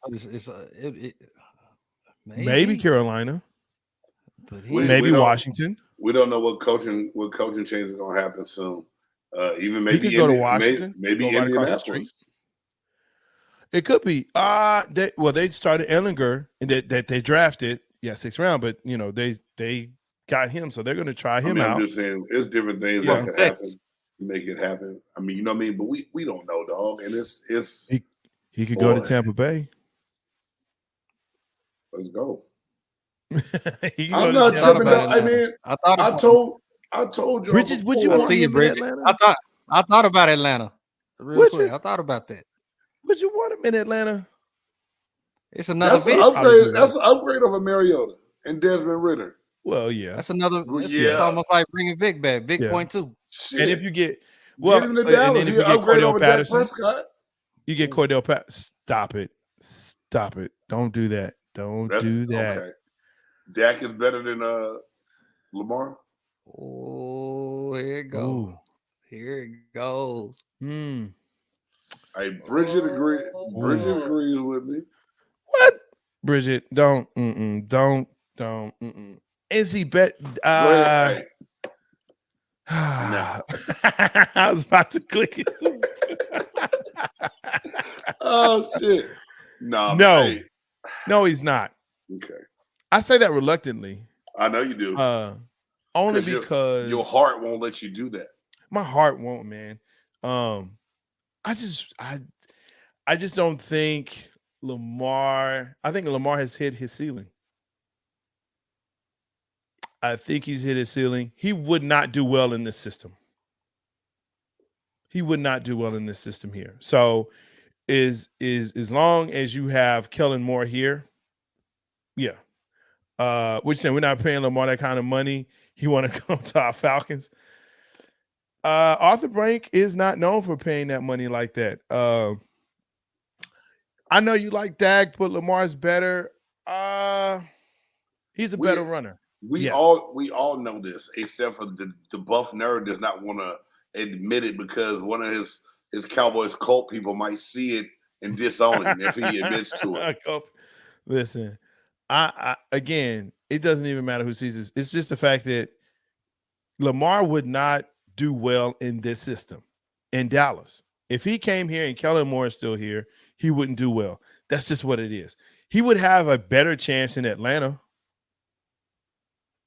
Maybe Carolina. But Maybe Washington. We don't know what coaching change is going to happen soon. Even maybe he could go to Washington. Maybe go right across the street. It could be. They started Ellinger, and that they drafted, 6th round, but they got him, so they're going to try him out. I'm just saying, it's different things that could happen to make it happen. I mean, you know what I mean? But we don't know, dog. And it's he could go to Tampa Bay. Let's go. I'm not tripping. I mean, I told you. Bridget, would you want him in Atlanta? I thought about Atlanta. Real quick. I thought about that. Would you want him in Atlanta? It's another upgrade. That's an upgrade over Mariota and Desmond Ridder. Well, yeah. That's another. It's almost like bringing Vic back. Vic point two. Shit. And if you get get him to Dallas, you upgrade over Dak Prescott. You get Cordell Patterson. Stop it. Don't do that. Don't do that. Okay. Dak is better than Lamar. Oh, here it goes. Ooh. Here it goes. Hey, Bridget agrees with me. What? Bridget, don't. Is he bet? No. I was about to click it. Oh shit! No, he's not. Okay. I say that reluctantly. I know you do. Only because your heart won't let you do that. My heart won't, man. I just don't think Lamar. I think Lamar has hit his ceiling. I think he's hit his ceiling. He would not do well in this system. He would not do well in this system here. So, is as long as you have Kellen Moore here, yeah. Which saying we're not paying Lamar that kind of money. He want to come to our Falcons. Arthur Blank is not known for paying that money like that. I know you like Dak, but Lamar's better. He's a better runner. We all know this, except for the buff nerd does not want to admit it because one of his Cowboys cult people might see it and disown him if he admits to it. Listen, I again, it doesn't even matter who sees this. It's just the fact that Lamar would not do well in this system in Dallas. If he came here and Kellen Moore is still here, he wouldn't do well. That's just what it is. He would have a better chance in Atlanta.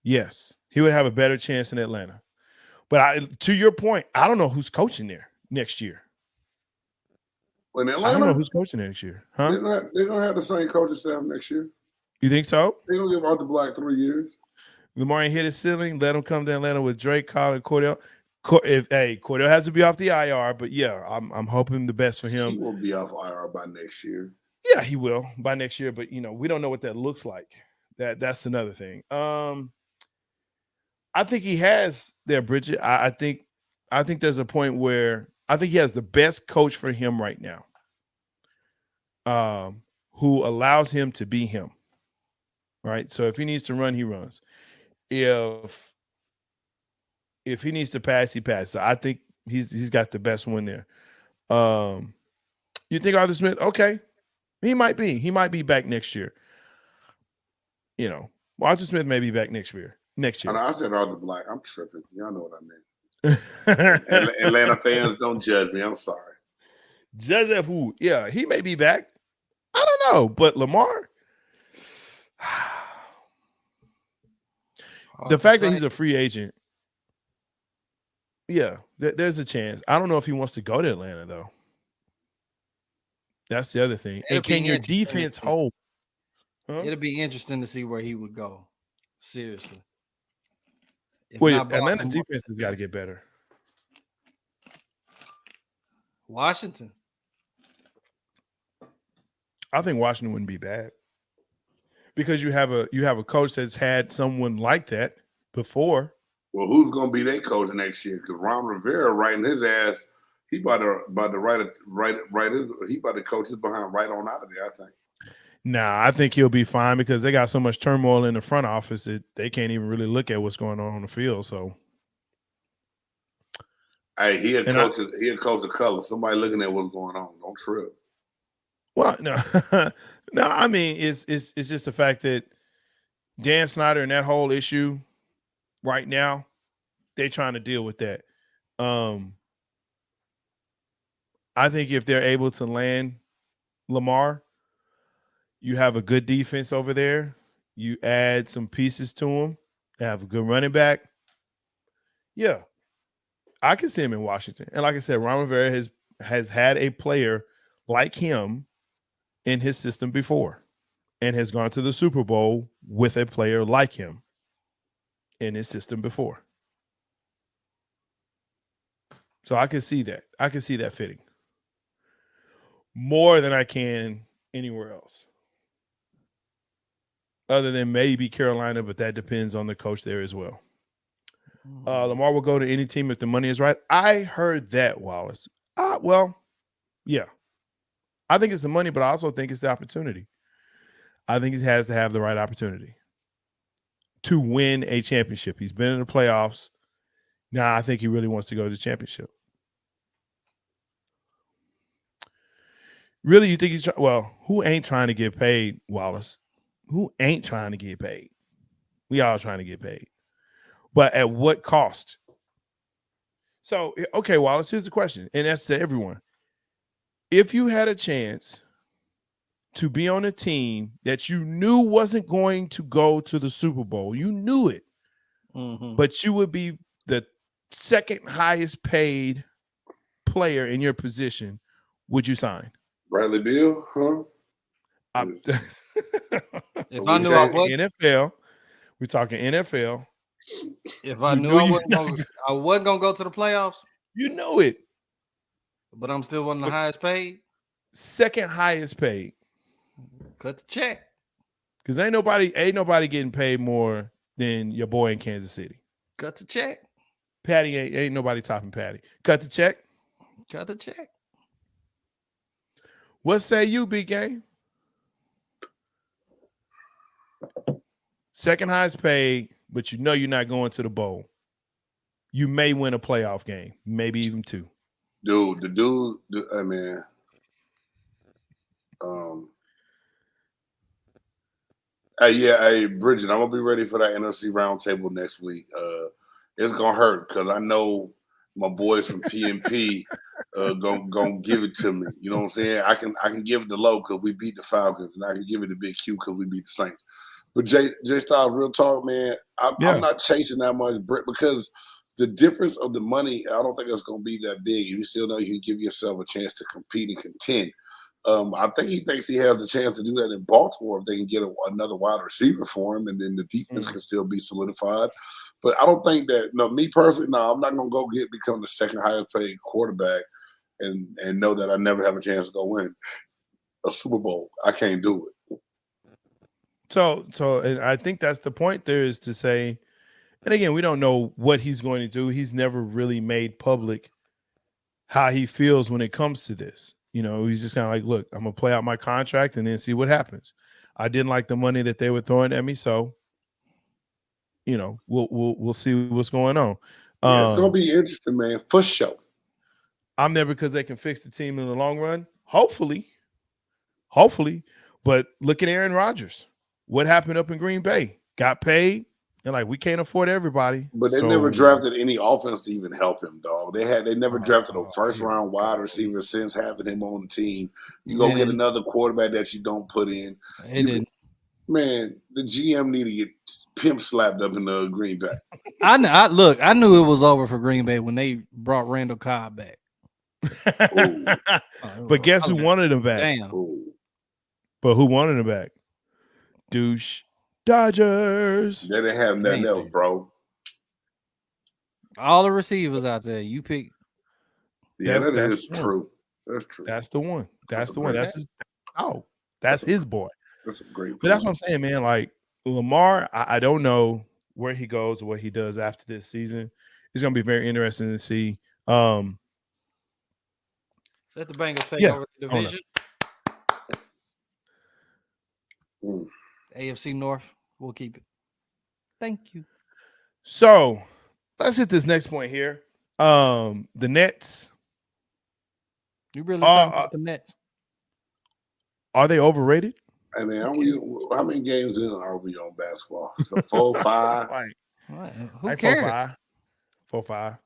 Yes, he would have a better chance in Atlanta. But to your point, I don't know who's coaching there next year. In Atlanta, I don't know who's coaching next year. Huh? They're going to have the same coaching staff next year. You think so? They're going to give Arthur Black 3 years. Lamar ain't hit his ceiling. Let him come to Atlanta with Drake, Colin, Cordell. Cordell has to be off the IR, but yeah, I'm hoping the best for him. He will be off IR by next year. Yeah, he will by next year, but we don't know what that looks like. That's another thing. I think he has there, Bridget. I think there's a point where I think he has the best coach for him right now, who allows him to be him. Right. So if he needs to run, he runs. If he needs to pass, he passes. So I think he's got the best one there. You think Arthur Smith? Okay, he might be. He might be back next year. Arthur Smith may be back next year. I said Arthur Black. I'm tripping. Y'all know what I meant. Atlanta fans, don't judge me. I'm sorry. Judge F. who? Yeah, he may be back. I don't know, but Lamar. The fact that he's a free agent, yeah, there's a chance. I don't know if he wants to go to Atlanta, though. That's the other thing. And can your defense hold? Huh? It'll be interesting to see where he would go. Seriously. Atlanta's defense has got to get better. Washington. I think Washington wouldn't be bad because you have a coach that's had someone like that before. Well, who's going to be their coach next year? Because Ron Rivera writing his ass, he about to he about to coach his behind right on out of there, I think. Nah, I think he'll be fine because they got so much turmoil in the front office that they can't even really look at what's going on the field. So, hey, he'll coach a color. Somebody looking at what's going on. Don't trip. Well, no, no. I mean, it's just the fact that Dan Snyder and that whole issue right now, they're trying to deal with that. I think if they're able to land Lamar, you have a good defense over there. You add some pieces to them. They have a good running back. Yeah, I can see him in Washington. And like I said, Ron Rivera has had a player like him in his system before and has gone to the Super Bowl with a player like him in his system before. So I can see that. I can see that fitting more than I can anywhere else. Other than maybe Carolina, but that depends on the coach there as well. Lamar will go to any team if the money is right. I heard that, Wallace. Well, yeah. I think it's the money, but I also think it's the opportunity. I think he has to have the right opportunity to win a championship. He's been in the playoffs. Now I think he really wants to go to the championship. Really, you think he's who ain't trying to get paid, Wallace? Who ain't trying to get paid? We all trying to get paid. But at what cost? So, okay, Wallace, here's the question, and that's to everyone. If you had a chance to be on a team that you knew wasn't going to go to the Super Bowl, you knew it, but you would be the second highest paid player in your position, would you sign? Bradley Beal, huh? If I knew I would, NFL, we're talking NFL. If I knew I wasn't gonna go to the playoffs, you know it. But I'm still one of the highest paid. Second highest paid. Cut the check. Because ain't nobody getting paid more than your boy in Kansas City. Cut the check. Patty ain't nobody topping Patty. Cut the check. Cut the check. What say you, big game? Second highest paid, but you know you're not going to the bowl. You may win a playoff game, maybe even two. Dude, hey, Bridget, I'm gonna be ready for that NFC roundtable next week. It's gonna hurt because I know my boys from PNP gonna give it to me. You know what I'm saying? I can give it to Low because we beat the Falcons, and I can give it to Big Q because we beat the Saints. But J-Stogs, real talk, man. I'm not chasing that much, because the difference of the money, I don't think it's going to be that big. You still know you can give yourself a chance to compete and contend. I think he thinks he has the chance to do that in Baltimore if they can get another wide receiver for him, and then the defense can still be solidified. But I don't think that, me personally, I'm not going to become the second highest paid quarterback and know that I never have a chance to go win a Super Bowl. I can't do it. So, and I think that's the point there is to say, and again, we don't know what he's going to do. He's never really made public how he feels when it comes to this. He's just kind of like, look, I'm going to play out my contract and then see what happens. I didn't like the money that they were throwing at me. So, we'll see what's going on. Yeah, it's going to be interesting, man, for sure. I'm there because they can fix the team in the long run. Hopefully. But look at Aaron Rodgers. What happened up in Green Bay? Got paid, and we can't afford everybody. But they never drafted any offense to even help him, dog. They never drafted a first-round wide receiver since having him on the team. You go get another quarterback that you don't put in. Man, the GM need to get pimp slapped up in the Green Bay. I knew it was over for Green Bay when they brought Randall Cobb back. But guess who wanted him back? Damn. But who wanted him back? Douche Dodgers. They didn't have nothing else, bro. All the receivers out there, you pick. Yeah, that is true. That's true. That's the one. That's the one. That's his boy. That's a great point. But that's what I'm saying, man. Like Lamar, I don't know where he goes or what he does after this season. It's going to be very interesting to see. Let the Bengals take over the division. AFC North, we'll keep it. Thank you. So let's hit this next point here. The Nets. You really talking about the Nets? Are they overrated? I mean, how many games in are we on basketball? So 4, 5? Who cares? 4-5.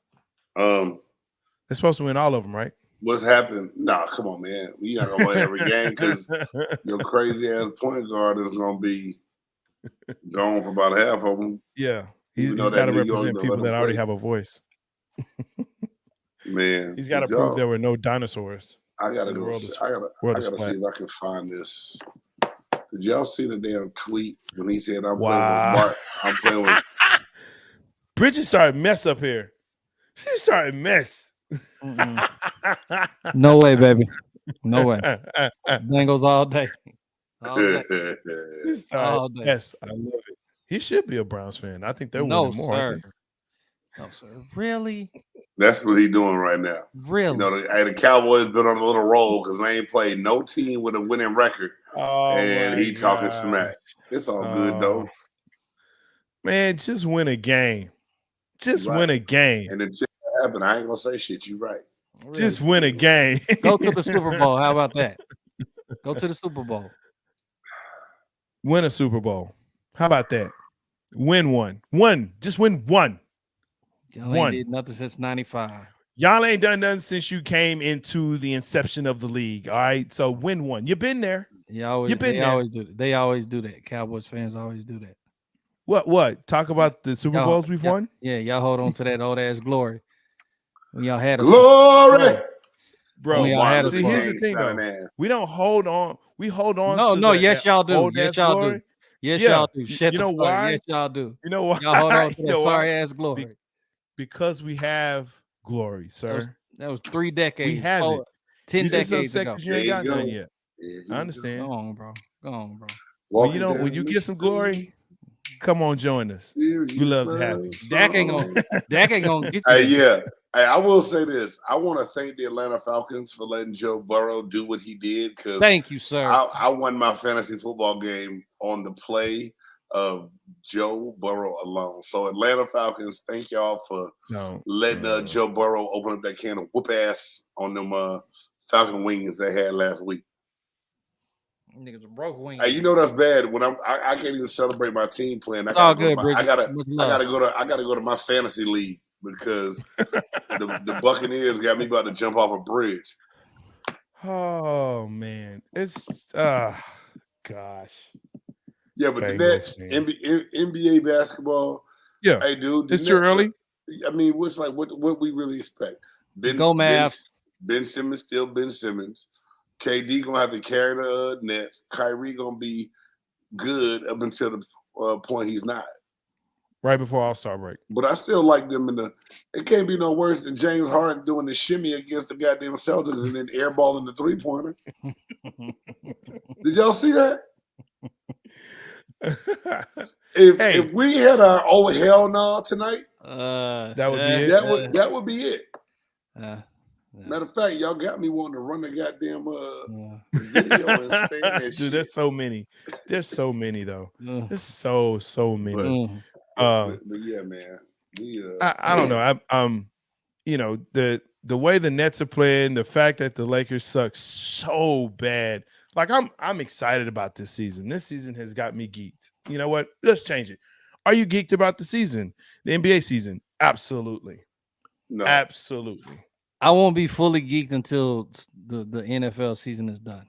They're supposed to win all of them, right? What's happened? Nah, come on, man. We not gonna win every game because your crazy ass point guard is gonna be gone for about half of them. Yeah, he's got to represent people that already have a voice. Man, he's got to prove there were no dinosaurs. I gotta go. I gotta see if I can find this. Did y'all see the damn tweet when he said I'm playing with Bart? I'm playing with Bridget started mess up here. She started mess. No way, baby. No way. Bengals all day. All day. All day. Yes, I love it. He should be a Browns fan. I think they're winning more. Sir. No, sir. Really? That's what he's doing right now. Really? You know, the Cowboys been on a little roll because they ain't played no team with a winning record. And he talking smack. It's all good, though. Man, just win a game. Just win a game. And until that happen, I ain't going to say shit. You right. Really? Just win a game. Go to the Super Bowl. How about that? Go to the Super Bowl. Win a Super Bowl. How about that? Win one. Just win one. Y'all ain't did nothing since 95. Y'all ain't done nothing since you came into the inception of the league. All right. So win one. You've been there. They always do that. They always do that. Cowboys fans always do that. What? Talk about the Super Bowls we've won? Yeah, y'all hold on to that old ass glory. When y'all had us. Glory! Bro, see, here's the thing, though. We don't hold on. We hold on. No, yes, y'all do. Yes, y'all do. Yes, y'all do. You know why? Yes, y'all do. You know why? Y'all hold on to that sorry ass glory. Because we have glory, sir. That was 3 decades. We have it. 10 decades ago. You ain't got none yet. I understand. Go on, bro. When you get some glory, come on, join us. We love to have you. Dak ain't gonna get you. Hey, yeah. Hey, I will say this. I want to thank the Atlanta Falcons for letting Joe Burrow do what he did. Because thank you, sir. I won my fantasy football game on the play of Joe Burrow alone. So Atlanta Falcons, thank y'all for letting Joe Burrow open up that can of whoop ass on them Falcon wings they had last week. Niggas broke wings. Hey, you know that's bad when I can't even celebrate my team playing. It's all good, Bridget. I gotta go to my fantasy league because the Buccaneers got me about to jump off a bridge. Oh man, it's gosh. Yeah, but Bengals, the Nets, NBA basketball. Yeah, hey, dude, it's too early. I mean, what's like what we really expect? Ben Simmons still Ben Simmons. KD gonna have to carry the Nets. Kyrie gonna be good up until the point he's not. Right before All-Star break. But I still like them it can't be no worse than James Harden doing the shimmy against the goddamn Celtics and then airballing the 3-pointer. Did y'all see that? If we had our oh hell no tonight, that would be it. That would be it. Matter of fact, y'all got me wanting to run the goddamn video and stand that dude, shit. there's so many. There's so many though. There's so many. But yeah, man. I don't know. You know, the way the Nets are playing, the fact that the Lakers suck so bad. Like I'm excited about this season. This season has got me geeked. You know what? Let's change it. Are you geeked about the season? The NBA season? Absolutely. No. Absolutely. I won't be fully geeked until the NFL season is done.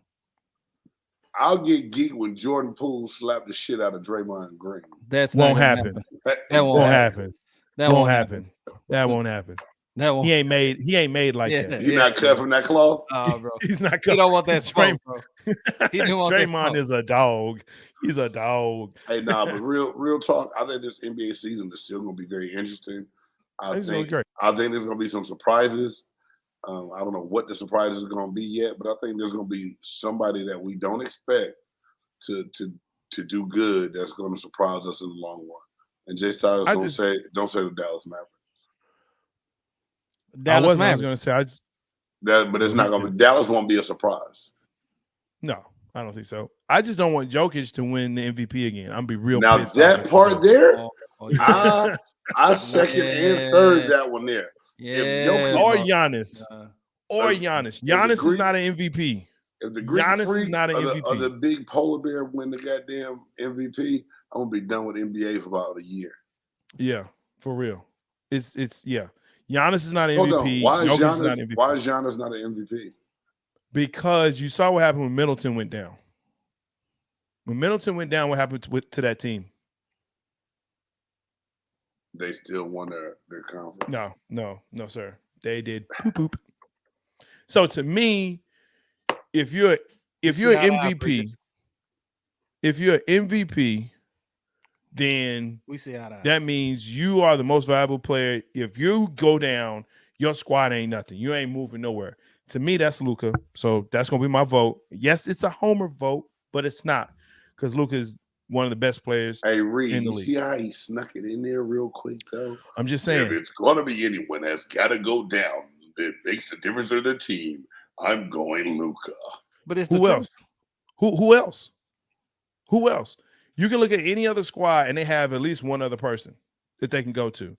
I'll get geeked when Jordan Poole slapped the shit out of Draymond Green. That's won't happen. That won't happen. That won't happen. That won't happen. That won't. He ain't made like that. He's not cut from that cloth. Oh, bro. He's not cut. He don't want that smoke, bro. Draymond is a dog. He's a dog. Hey, nah, but real talk. I think this NBA season is still going to be very interesting. I think there's going to be some surprises. I don't know what the surprise is going to be yet, but I think there's going to be somebody that we don't expect to do good that's going to surprise us in the long run. And J-Stogs, don't say the Dallas Mavericks. I was going to say but it's not going to be. Dallas won't be a surprise. No, I don't think so. I just don't want Jokic to win the MVP again. I'm be real. Now pissed that part there, I second and third that one there. Yeah, or Giannis. Or Giannis. Giannis is not an MVP. If the Greek Giannis is not an MVP. Or the big polar bear win the goddamn MVP, I'm gonna be done with NBA for about a year. Yeah, for real. It's yeah. Giannis is not an MVP. Why is Giannis not an MVP? Because you saw what happened when Middleton went down. When Middleton went down, what happened to that team? They still won their conference. No, sir. They did poop. So to me, if you're an MVP, then we see how that means you are the most valuable player. If you go down, your squad ain't nothing. You ain't moving nowhere. To me, that's Luka. So that's gonna be my vote. Yes, it's a homer vote, but it's not because Luka is one of the best players. Hey, Reed, in the you league. See how he snuck it in there real quick though? I'm just saying, if it's gonna be anyone that's got to go down, that makes the difference to the team. I'm going Luka. But it's who else? Who else? Who else? You can look at any other squad and they have at least one other person that they can go to.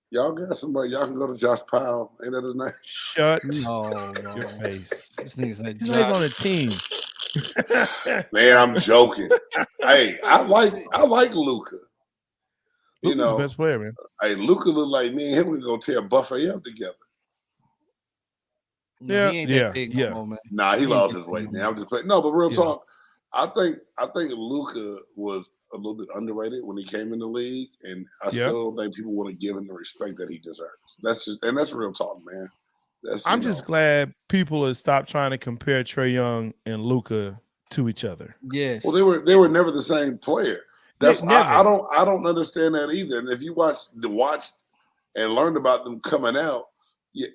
Y'all got somebody. Y'all can go to Josh Powell. Ain't that his name? Shut your face. He's not even on the team. Man, I'm joking. Hey, I like Luka. Luka's the best player, man. Hey, Luka look like me and him. We gonna tear Buffet up together. No, yeah. Nah, he lost his weight now. I'm just playing. No, but real talk. I think Luka was a little bit underrated when he came in the league, and I still don't think people want to give him the respect that he deserves. That's real talk, man. I'm just glad people have stopped trying to compare Trae Young and Luka to each other. Yes. Well, they were never the same player. I don't understand that either. And if you watched and learned about them coming out,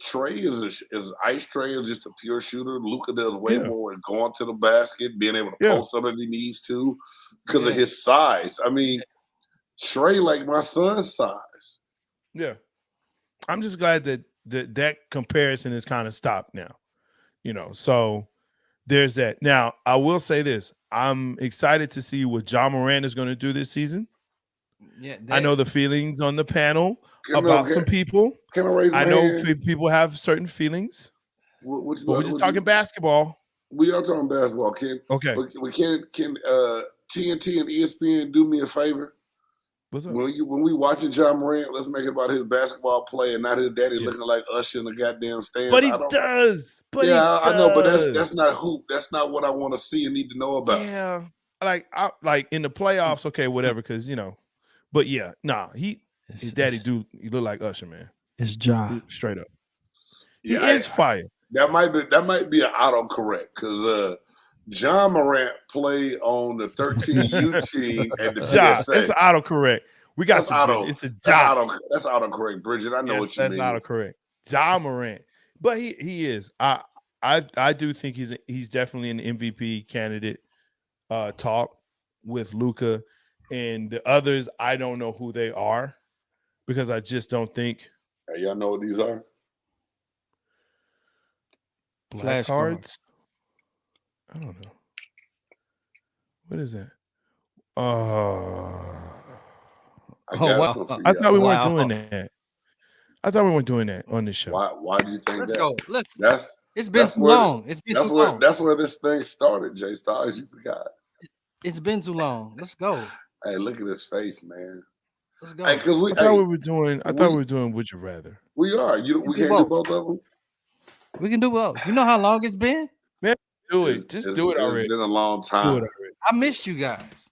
Trae is Ice Trae is just a pure shooter. Luka does way more and going to the basket, being able to post up if he needs to because of his size. I mean, Trae like my son's size. Yeah. I'm just glad that comparison is kind of stopped now. So there's that. Now, I will say this. I'm excited to see what Ja Morant is going to do this season. Yeah, I know the feelings on the panel about some people. Can I raise my hand? People have certain feelings. But we're just talking basketball. We are talking basketball, Ken. Okay. We can TNT and ESPN do me a favor? What's up? When we watching Ja Morant, let's make it about his basketball play and not his daddy looking like Usher in the goddamn stands. But he does. I know, but that's not hoop. That's not what I want to see and need to know about. Yeah, like in the playoffs, okay, whatever, because But yeah, his daddy he look like Usher, man. It's Ja. Straight up. Yeah, he is fire. That might be an autocorrect because John Morant played on the 13U team at the GSA. It's autocorrect. We got it's a Ja. That's autocorrect, Bridget. I know what you mean. That's autocorrect. Ja Morant. But he is. I do think he's definitely an MVP candidate talk with Luka. And the others, I don't know who they are because I just don't think. Hey, y'all know what these are? Black cards? I don't know. What is that? I thought we weren't doing that. I thought we weren't doing that on this show. Why do you think Let's that? Go. It's been too long. That's where this thing started, J-Stogs. You forgot. It's been too long. Let's go. Hey, look at his face, man. Let's go. Hey, I thought we were doing Would You Rather. We are. We can't do both of them. We can do both. You know how long it's been? Man, do it. Just do it already. It's been a long time. I missed you guys.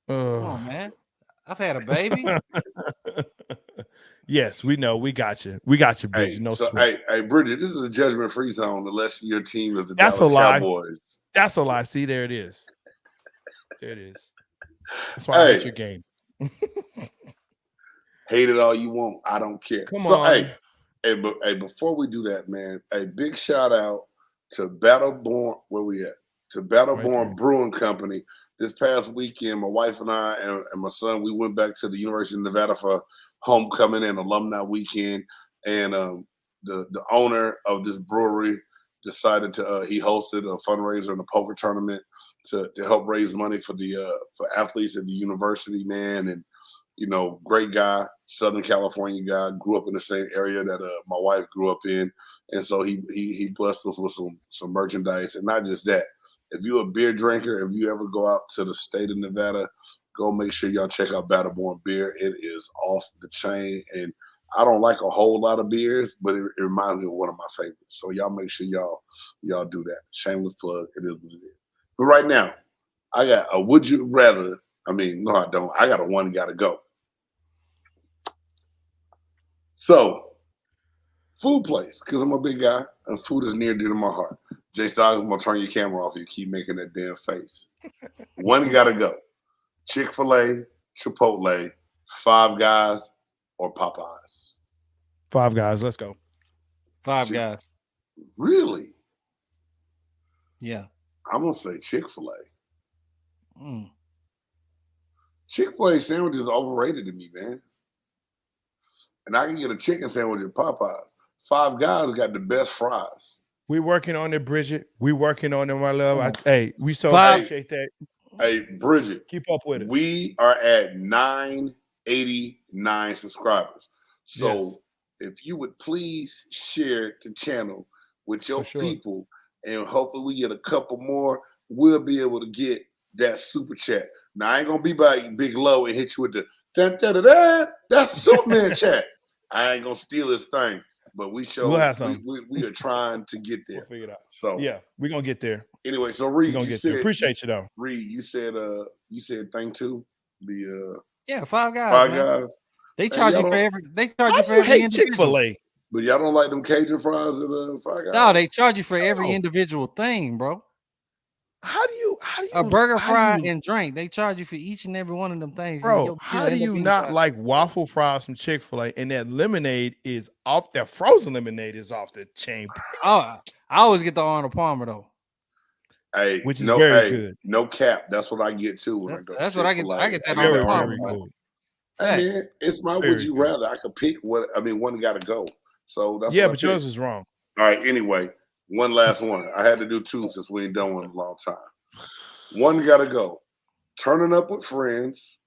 Come on, man. I've had a baby. Yes, we know. We got you. We got you, Bridget. Hey, Bridget, this is a judgment-free zone unless your team is the Dallas Cowboys. That's a lie. See, there it is. There it is. That's why I hate your game. Hate it all you want. I don't care. Come on. Hey, before we do that, man, a big shout out to Battleborn. Where we at? To Battleborn Right Brewing Company. This past weekend, my wife and I and my son, we went back to the University of Nevada for homecoming and alumni weekend. And the owner of this brewery decided to he hosted a fundraiser and a poker tournament to help raise money for the for athletes at the university, man. And great guy, Southern California guy, grew up in the same area that my wife grew up in, and so he blessed us with some merchandise, and not just that. If you're a beer drinker, if you ever go out to the state of Nevada, go make sure y'all check out Battleborn Beer. It is off the chain, and I don't like a whole lot of beers, but it reminds me of one of my favorites. So y'all make sure y'all do that. Shameless plug. It is what it is. But right now, I got a would you rather. I mean, no, I don't. I got a one gotta go. So, food place, because I'm a big guy, and food is near and dear to my heart. J-Stogs, I'm going to turn your camera off if you keep making that damn face. One got to go. Chick-fil-A, Chipotle, Five Guys, or Popeyes? Five Guys. Let's go. Five Guys. Really? Yeah. I'm going to say Chick-fil-A. Mm. Chick-fil-A sandwich is overrated to me, man. And I can get a chicken sandwich at Popeyes. Five Guys got the best fries. We working on it, Bridget. We working on it, my love. We so appreciate that. Hey, Bridget. Keep up with it. We are at 989 subscribers. So if you would please share the channel with your people, and hopefully we get a couple more, we'll be able to get that super chat. Now, I ain't going to be by Big Low and hit you with the da-da-da-da. That's the Superman chat. I ain't going to steal his thing. But we'll have some. We are trying to get there. We'll figure it out. So yeah, we're gonna get there. Anyway, so Reed, you said, appreciate you though. Reed, you said thing too. Five Guys. Five Guys. They charge you for every. They charge you for every hate Chick-fil-A. But y'all don't like them Cajun fries at Five Guys? No, they charge you for every individual thing, bro. How do you a burger, fry, and drink? They charge you for each and every one of them things. Bro, how do you not like waffle fries from Chick-fil-A and that lemonade is off? That frozen lemonade is off the chain. Oh, I always get the Arnold Palmer though. Hey, which is very good. No cap. That's what I get too when I go. That's what I get. I get that Arnold Palmer. I mean, it's my would you rather. I could pick what. I mean, one got to go. So that's but yours is wrong. All right. Anyway, one last one. I had to do two since we ain't done one in a long time. One got to go. Turning up with friends,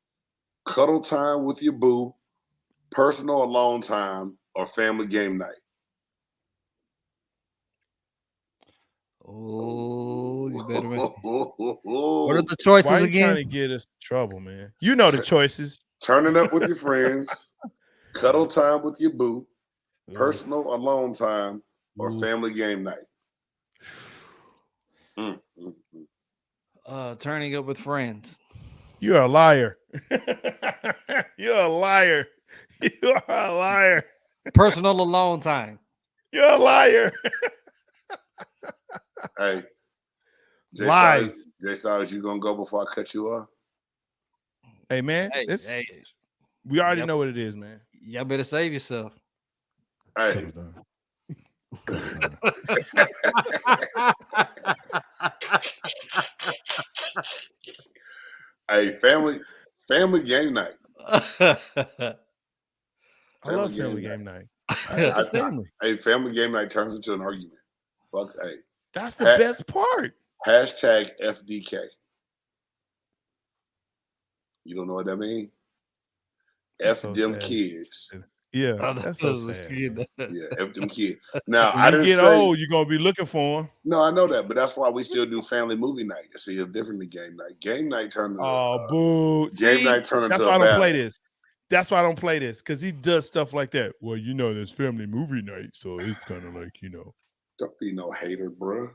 cuddle time with your boo, personal alone time, or family game night. Oh, you better. What are the choices Why are you again? trying to get us in trouble, man? You know the choices. Turning up with your friends, cuddle time with your boo, personal alone time, or family game night. Turning up with friends. You're a liar. You're a liar. You are a liar. Personal alone time. You're a liar. Hey, lies. J-Stogs, you gonna go before I cut you off? Hey, man. We already know what it is, man. Y'all better save yourself. Hey. Hey, family game night. I love family game night. Family game night turns into an argument. Fuck, hey. That's the best part. Hashtag FDK. You don't know what that means? F so them sad. Kids. Yeah, that's so sad. Yeah, F them kids. Now, when I didn't get say, old, you're going to be looking for them. No, I know that, but that's why we still do family movie night. You see, it's different than game night. Game night turned into boo. Game night turned into that's why I don't play this. That's why I don't play this, because he does stuff like that. Well, there's family movie night, so it's kind of like, Don't be no hater, bro.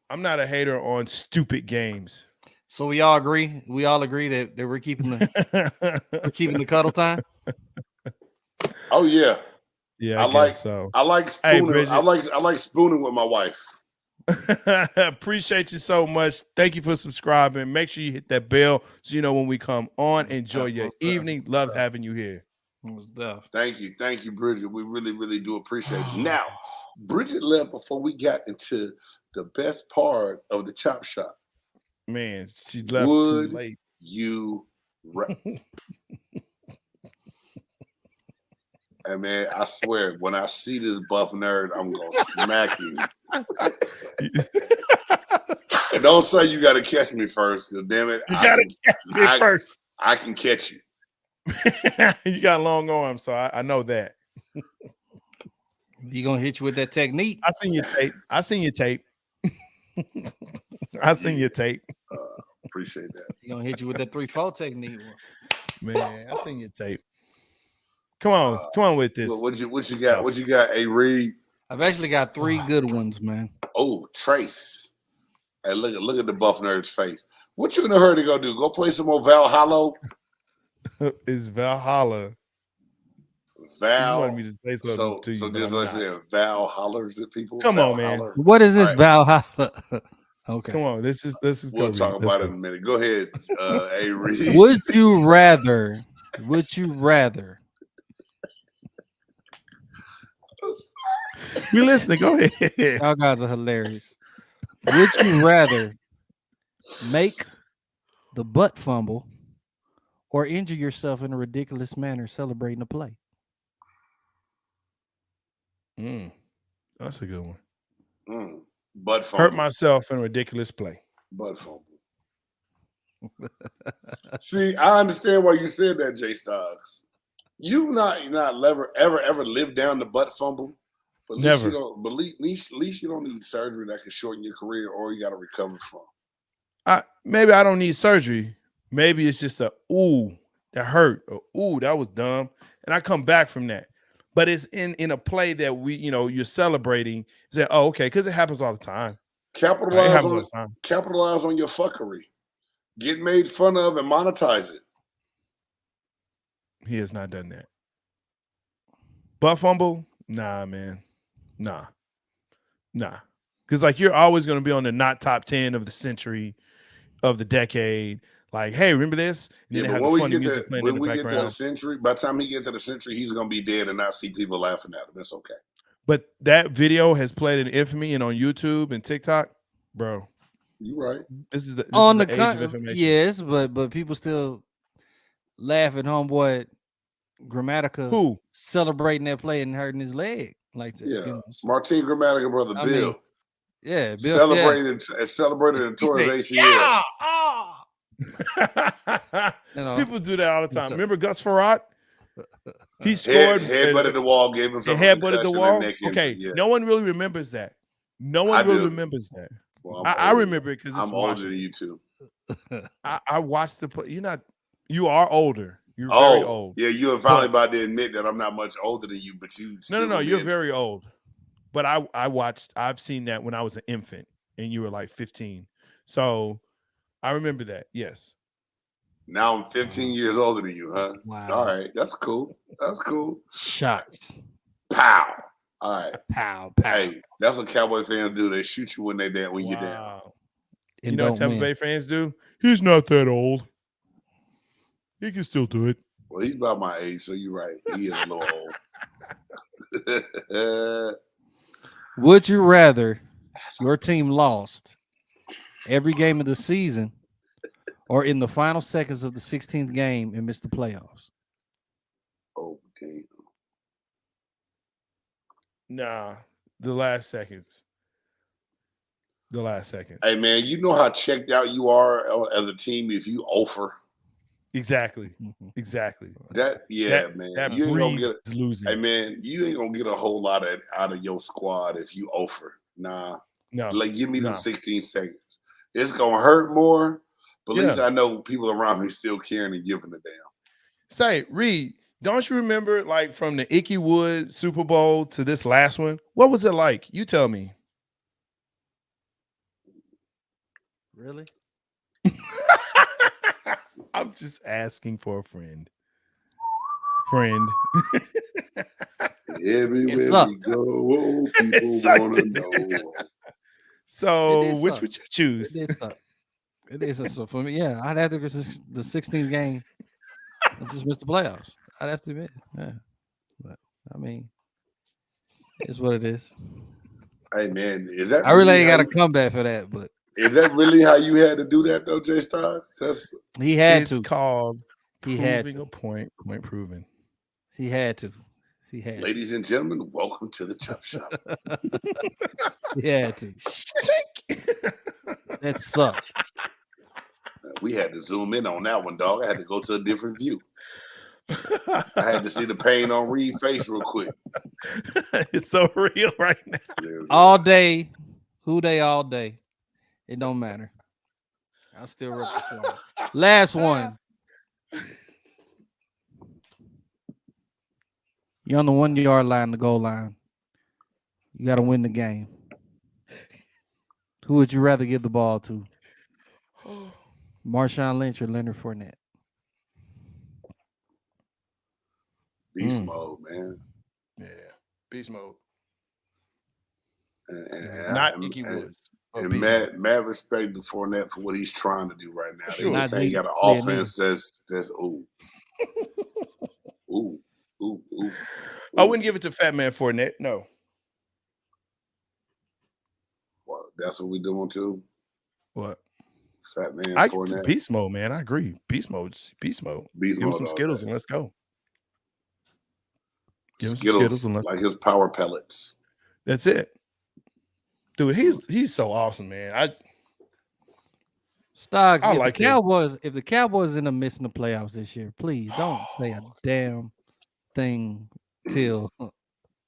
I'm not a hater on stupid games. So we all agree. We all agree that we're keeping the cuddle time. Oh yeah, yeah. I like so. I like spooning. I like spooning with my wife. Appreciate you so much. Thank you for subscribing. Make sure you hit that bell so you know when we come on. Enjoy your evening. Love having you here. Thank you, Bridget. We really, really do appreciate it. Now, Bridget left before we got into the best part of the chop shop. Man, she left too late. You Hey man, I swear, when I see this buff nerd, I'm gonna smack you. And don't say you gotta catch me first, because damn it, you gotta catch me first. I can catch you. You got long arms, so I know that. He gonna hit you with that technique. I seen your tape. I seen your tape. Appreciate that. He gonna hit you with that 3-4 technique. Man, I seen your tape. Come on with this. What you got? What you got? A Reed. I've actually got 3 good ones, man. Oh, Trace. Hey, look at the buff nerd's face. What you in a hurry to go do? Go play some more Valhalla? It's Valhalla. Val. You wanted me to say something to you. So just like I said, Val hollers at people. Come on, man. What is this Valhalla? Okay. Come on. This is. We'll talk about it in a minute. Go ahead, A Reed. Would you rather? We listening. Go ahead. Y'all guys are hilarious. Would you rather make the butt fumble or injure yourself in a ridiculous manner celebrating a play? That's a good one. Butt fumble. Hurt myself in a ridiculous play. Butt fumble. See, I understand why you said that, J-Stogs. You not ever lived down the butt fumble. But at Never. Least you don't need surgery that can shorten your career, or you got to recover from. Maybe I don't need surgery. Maybe it's just that hurt, or ooh, that was dumb, and I come back from that. But it's in a play that you're celebrating. Say, oh, okay, because it happens all the time. Capitalize on your fuckery. Get made fun of and monetize it. He has not done that. Butt fumble? Nah, man. Nah. Because you're always going to be on the not top 10 of the century, of the decade. Like, hey, remember this? And then have the funny music playing in the background. When we get to the century, by the time he gets to the century, he's going to be dead and not see people laughing at him. It's okay. But that video has played in infamy and on YouTube and TikTok, bro. You right. This is the age of information. Yes, but people still laugh at homeboy Grammatica who celebrating that play and hurting his leg like that. Yeah, Martin Grammatica brother Bill. Bill celebrated and tore his ACL. People do that all the time. Remember Gus Farrat? He scored. Headbutted the wall, gave him some headbutted the wall. Okay, no one really remembers that. No one really remembers that. Well, I remember it because I'm older than you too. I watched the play. You are older. You're very old. Yeah, you are finally about to admit that I'm not much older than you, but you. No. You're very old. But I've seen that when I was an infant, and you were like 15. So I remember that. Yes. Now I'm 15 years older than you, huh? Wow. All right, that's cool. Shots. Pow. All right. Pow. Hey, that's what Cowboy fans do. They shoot you when they're down. When you're down. You know what Tampa Bay fans do? He's not that old. He can still do it. Well, he's about my age, so you're right. He is a little old. Would you rather your team lost every game of the season or in the final seconds of the 16th game and missed the playoffs? Oh, damn. Nah, the last seconds. Hey, man, you know how checked out you are as a team if you offer. Exactly. man. That You ain't gonna get losing. Hey, man, you ain't gonna get a whole lot out of your squad if you offer. Nah. No. Like, give me them 16 seconds. It's gonna hurt more, but at least I know people around me still caring and giving a damn. Say, Reed, don't you remember from the Ickey Wood Super Bowl to this last one? What was it like? You tell me. Really? I'm just asking for a friend. Everywhere we go, people want to know. So, which would you choose? It is so for me. Yeah, I'd have to go to the 16th game I just missed the playoffs. I'd have to admit. Yeah. But I mean, it's what it is. Hey man, is that I really really ain't how got a comeback for that, but is that really how you had to do that though, J-Stogs? That's he had It's to. called He had proving to. a point proven. He had to. He had ladies and gentlemen, welcome to the Chop Shop. to. He had to. That sucked. We had to zoom in on that one, dog. I had to go to a different view. I had to see the pain on Reed's face real quick. It's so real right now. All day, who they all day. It don't matter. I'll still rip the flag. Last one. You're on the 1 yard line, the goal line. You got to win the game. Who would you rather give the ball to? Marshawn Lynch or Leonard Fournette? Beast mode, man. Yeah, beast mode. And Not Icky Woods. And mad respect to Fournette for what he's trying to do right now. Sure. They saying he got an offense that's ooh. Ooh. I wouldn't give it to Fat Man Fournette. No. Well, that's what we doing too. What? Fat Man I Fournette. get to beast mode, man. I agree. Beast mode. Give him some Skittles and let's go. Give him some Skittles and let's like his power pellets. That's it. Dude, he's so awesome, man. Stoggs, if the Cowboys end up missing the playoffs this year, please don't say a damn thing till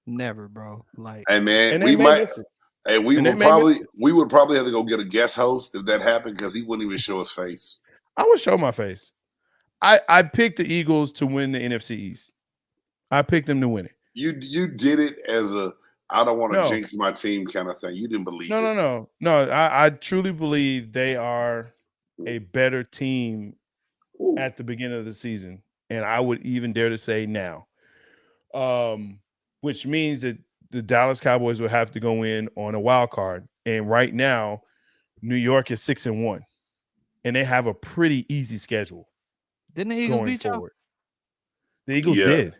never, bro. Like, hey man, we would probably have to go get a guest host if that happened because he wouldn't even show his face. I would show my face. I picked the Eagles to win the NFC East. I picked them to win it. You did it as a I don't want to jinx my team kind of thing. You didn't believe it. No. I truly believe they are a better team at the beginning of the season, and I would even dare to say now. Which means that the Dallas Cowboys will have to go in on a wild card. And right now, New York is 6-1, and they have a pretty easy schedule. Didn't the Eagles beat y'all? The Eagles did.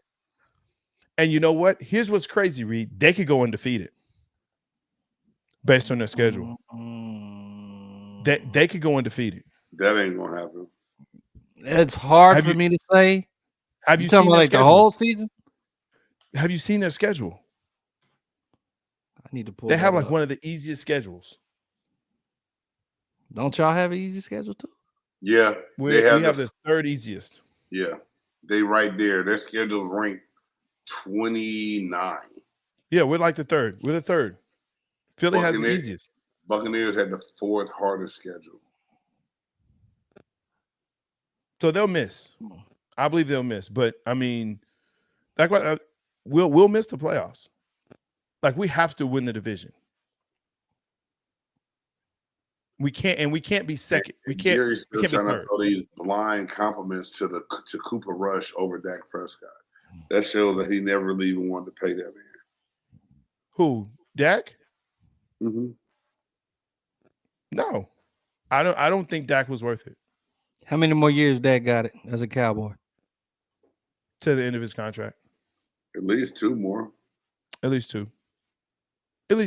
And you know what? Here's what's crazy, Reed. They could go undefeated based on their schedule. They could go undefeated. That ain't gonna happen. It's hard for me to say. Have you seen like the whole season? Have you seen their schedule? I need to pull. They have like one of the easiest schedules. Don't y'all have an easy schedule too? Yeah, we have the third easiest. Yeah, they right there. Their schedule's ranked 29. Yeah, we're like the third. We're the third. Philly has the easiest. Buccaneers had the fourth hardest schedule. So they'll miss. I believe they'll miss. But I mean, like what we'll miss the playoffs. Like we have to win the division. We can't be second. We can't. Gary's still we can't trying be to third. throw these blind compliments to Cooper Rush over Dak Prescott. That shows that he never really even wanted to pay that man. Who? Dak? Mm-hmm. No, I don't think Dak was worth it. How many more years Dak got it as a Cowboy? To the end of his contract. At least 2 more. At least two. And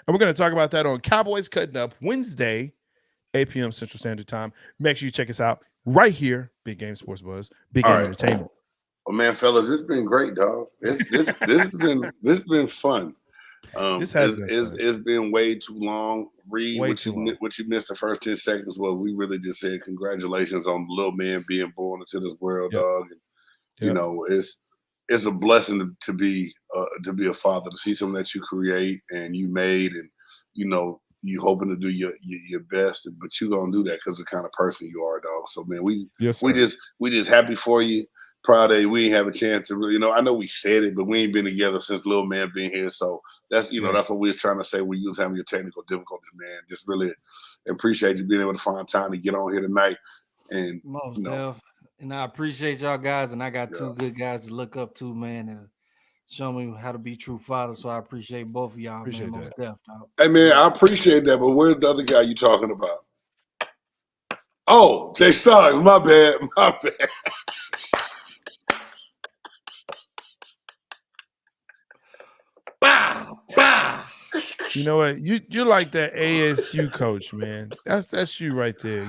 we're going to talk about that on Cowboys Cutting Up Wednesday, 8 p.m. Central Standard Time. Make sure you check us out right here, Big Game Sports Buzz, Big Game Entertainment. Well, man, fellas, it's been great, dog. This has been fun. It's been way too long. Reed, what you missed the first 10 seconds was we really just said congratulations on the little man being born into this world, dog. And, you know, it's a blessing to be a father, to see something that you create and you made, and you know you hoping to do your best, but you gonna do that because of the kind of person you are, dog. So man, we just happy for you. Proud that we ain't have a chance to really, I know we said it, but we ain't been together since little man being here. So that's that's what we was trying to say when you was having your technical difficulties, man. Just really appreciate you being able to find time to get on here tonight. And and I appreciate y'all guys, and I got 2 good guys to look up to, man, and show me how to be true father. So I appreciate both of y'all, man. Most definitely. Hey man, I appreciate that, but where's the other guy you talking about? Oh, J-Stogs, my bad. Bow, bow. You know what? You're like that ASU coach, man. That's you right there.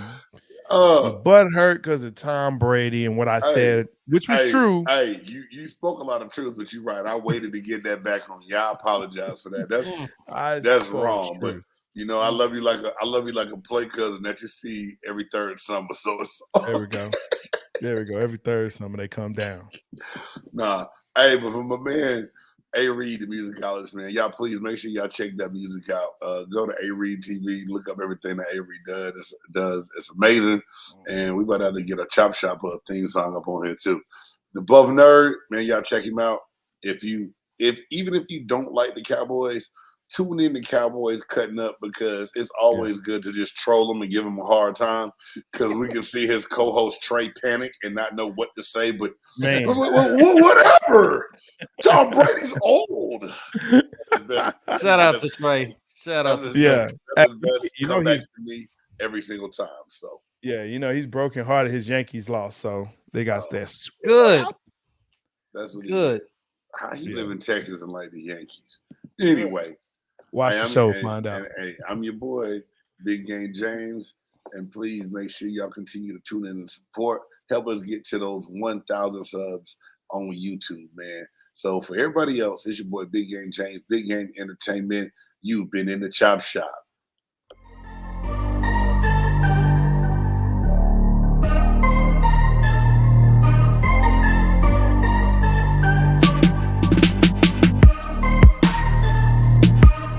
Your butt hurt because of Tom Brady and what I said, which was true. Hey, you spoke a lot of truth, but you're right. I waited to get that back on you. I apologize for that. That's wrong. But you know, I love you like a play cousin that you see every third summer. So it's there we go. There we go. Every third summer they come down. Nah. Hey, but for my man, A Reed, the musicologist, man, y'all please make sure y'all check that music out. Go to A Reed TV, look up everything that A Reed does. It's amazing. And we about to have to get a Chop Shop theme song up on here too. The Buff Nerd, man, y'all check him out. Even if you don't like the Cowboys, tune in to Cowboys Cutting Up because it's always good to just troll them and give them a hard time because we can see his co-host Trey panic and not know what to say. But man, whatever. Tom Brady's old. Shout out to Trey. Shout out to That's his best. You know, he's to me every single time. So he's broken hearted. His Yankees lost, so they got that. Good. That's what good. How he live in Texas and like the Yankees. Anyway. Watch the show, find out. Hey, I'm your boy, Big Game James, and please make sure y'all continue to tune in and support. Help us get to those 1,000 subs on YouTube, man. So for everybody else, it's your boy, Big Game James, Big Game Entertainment. You've been in the Chop Shop.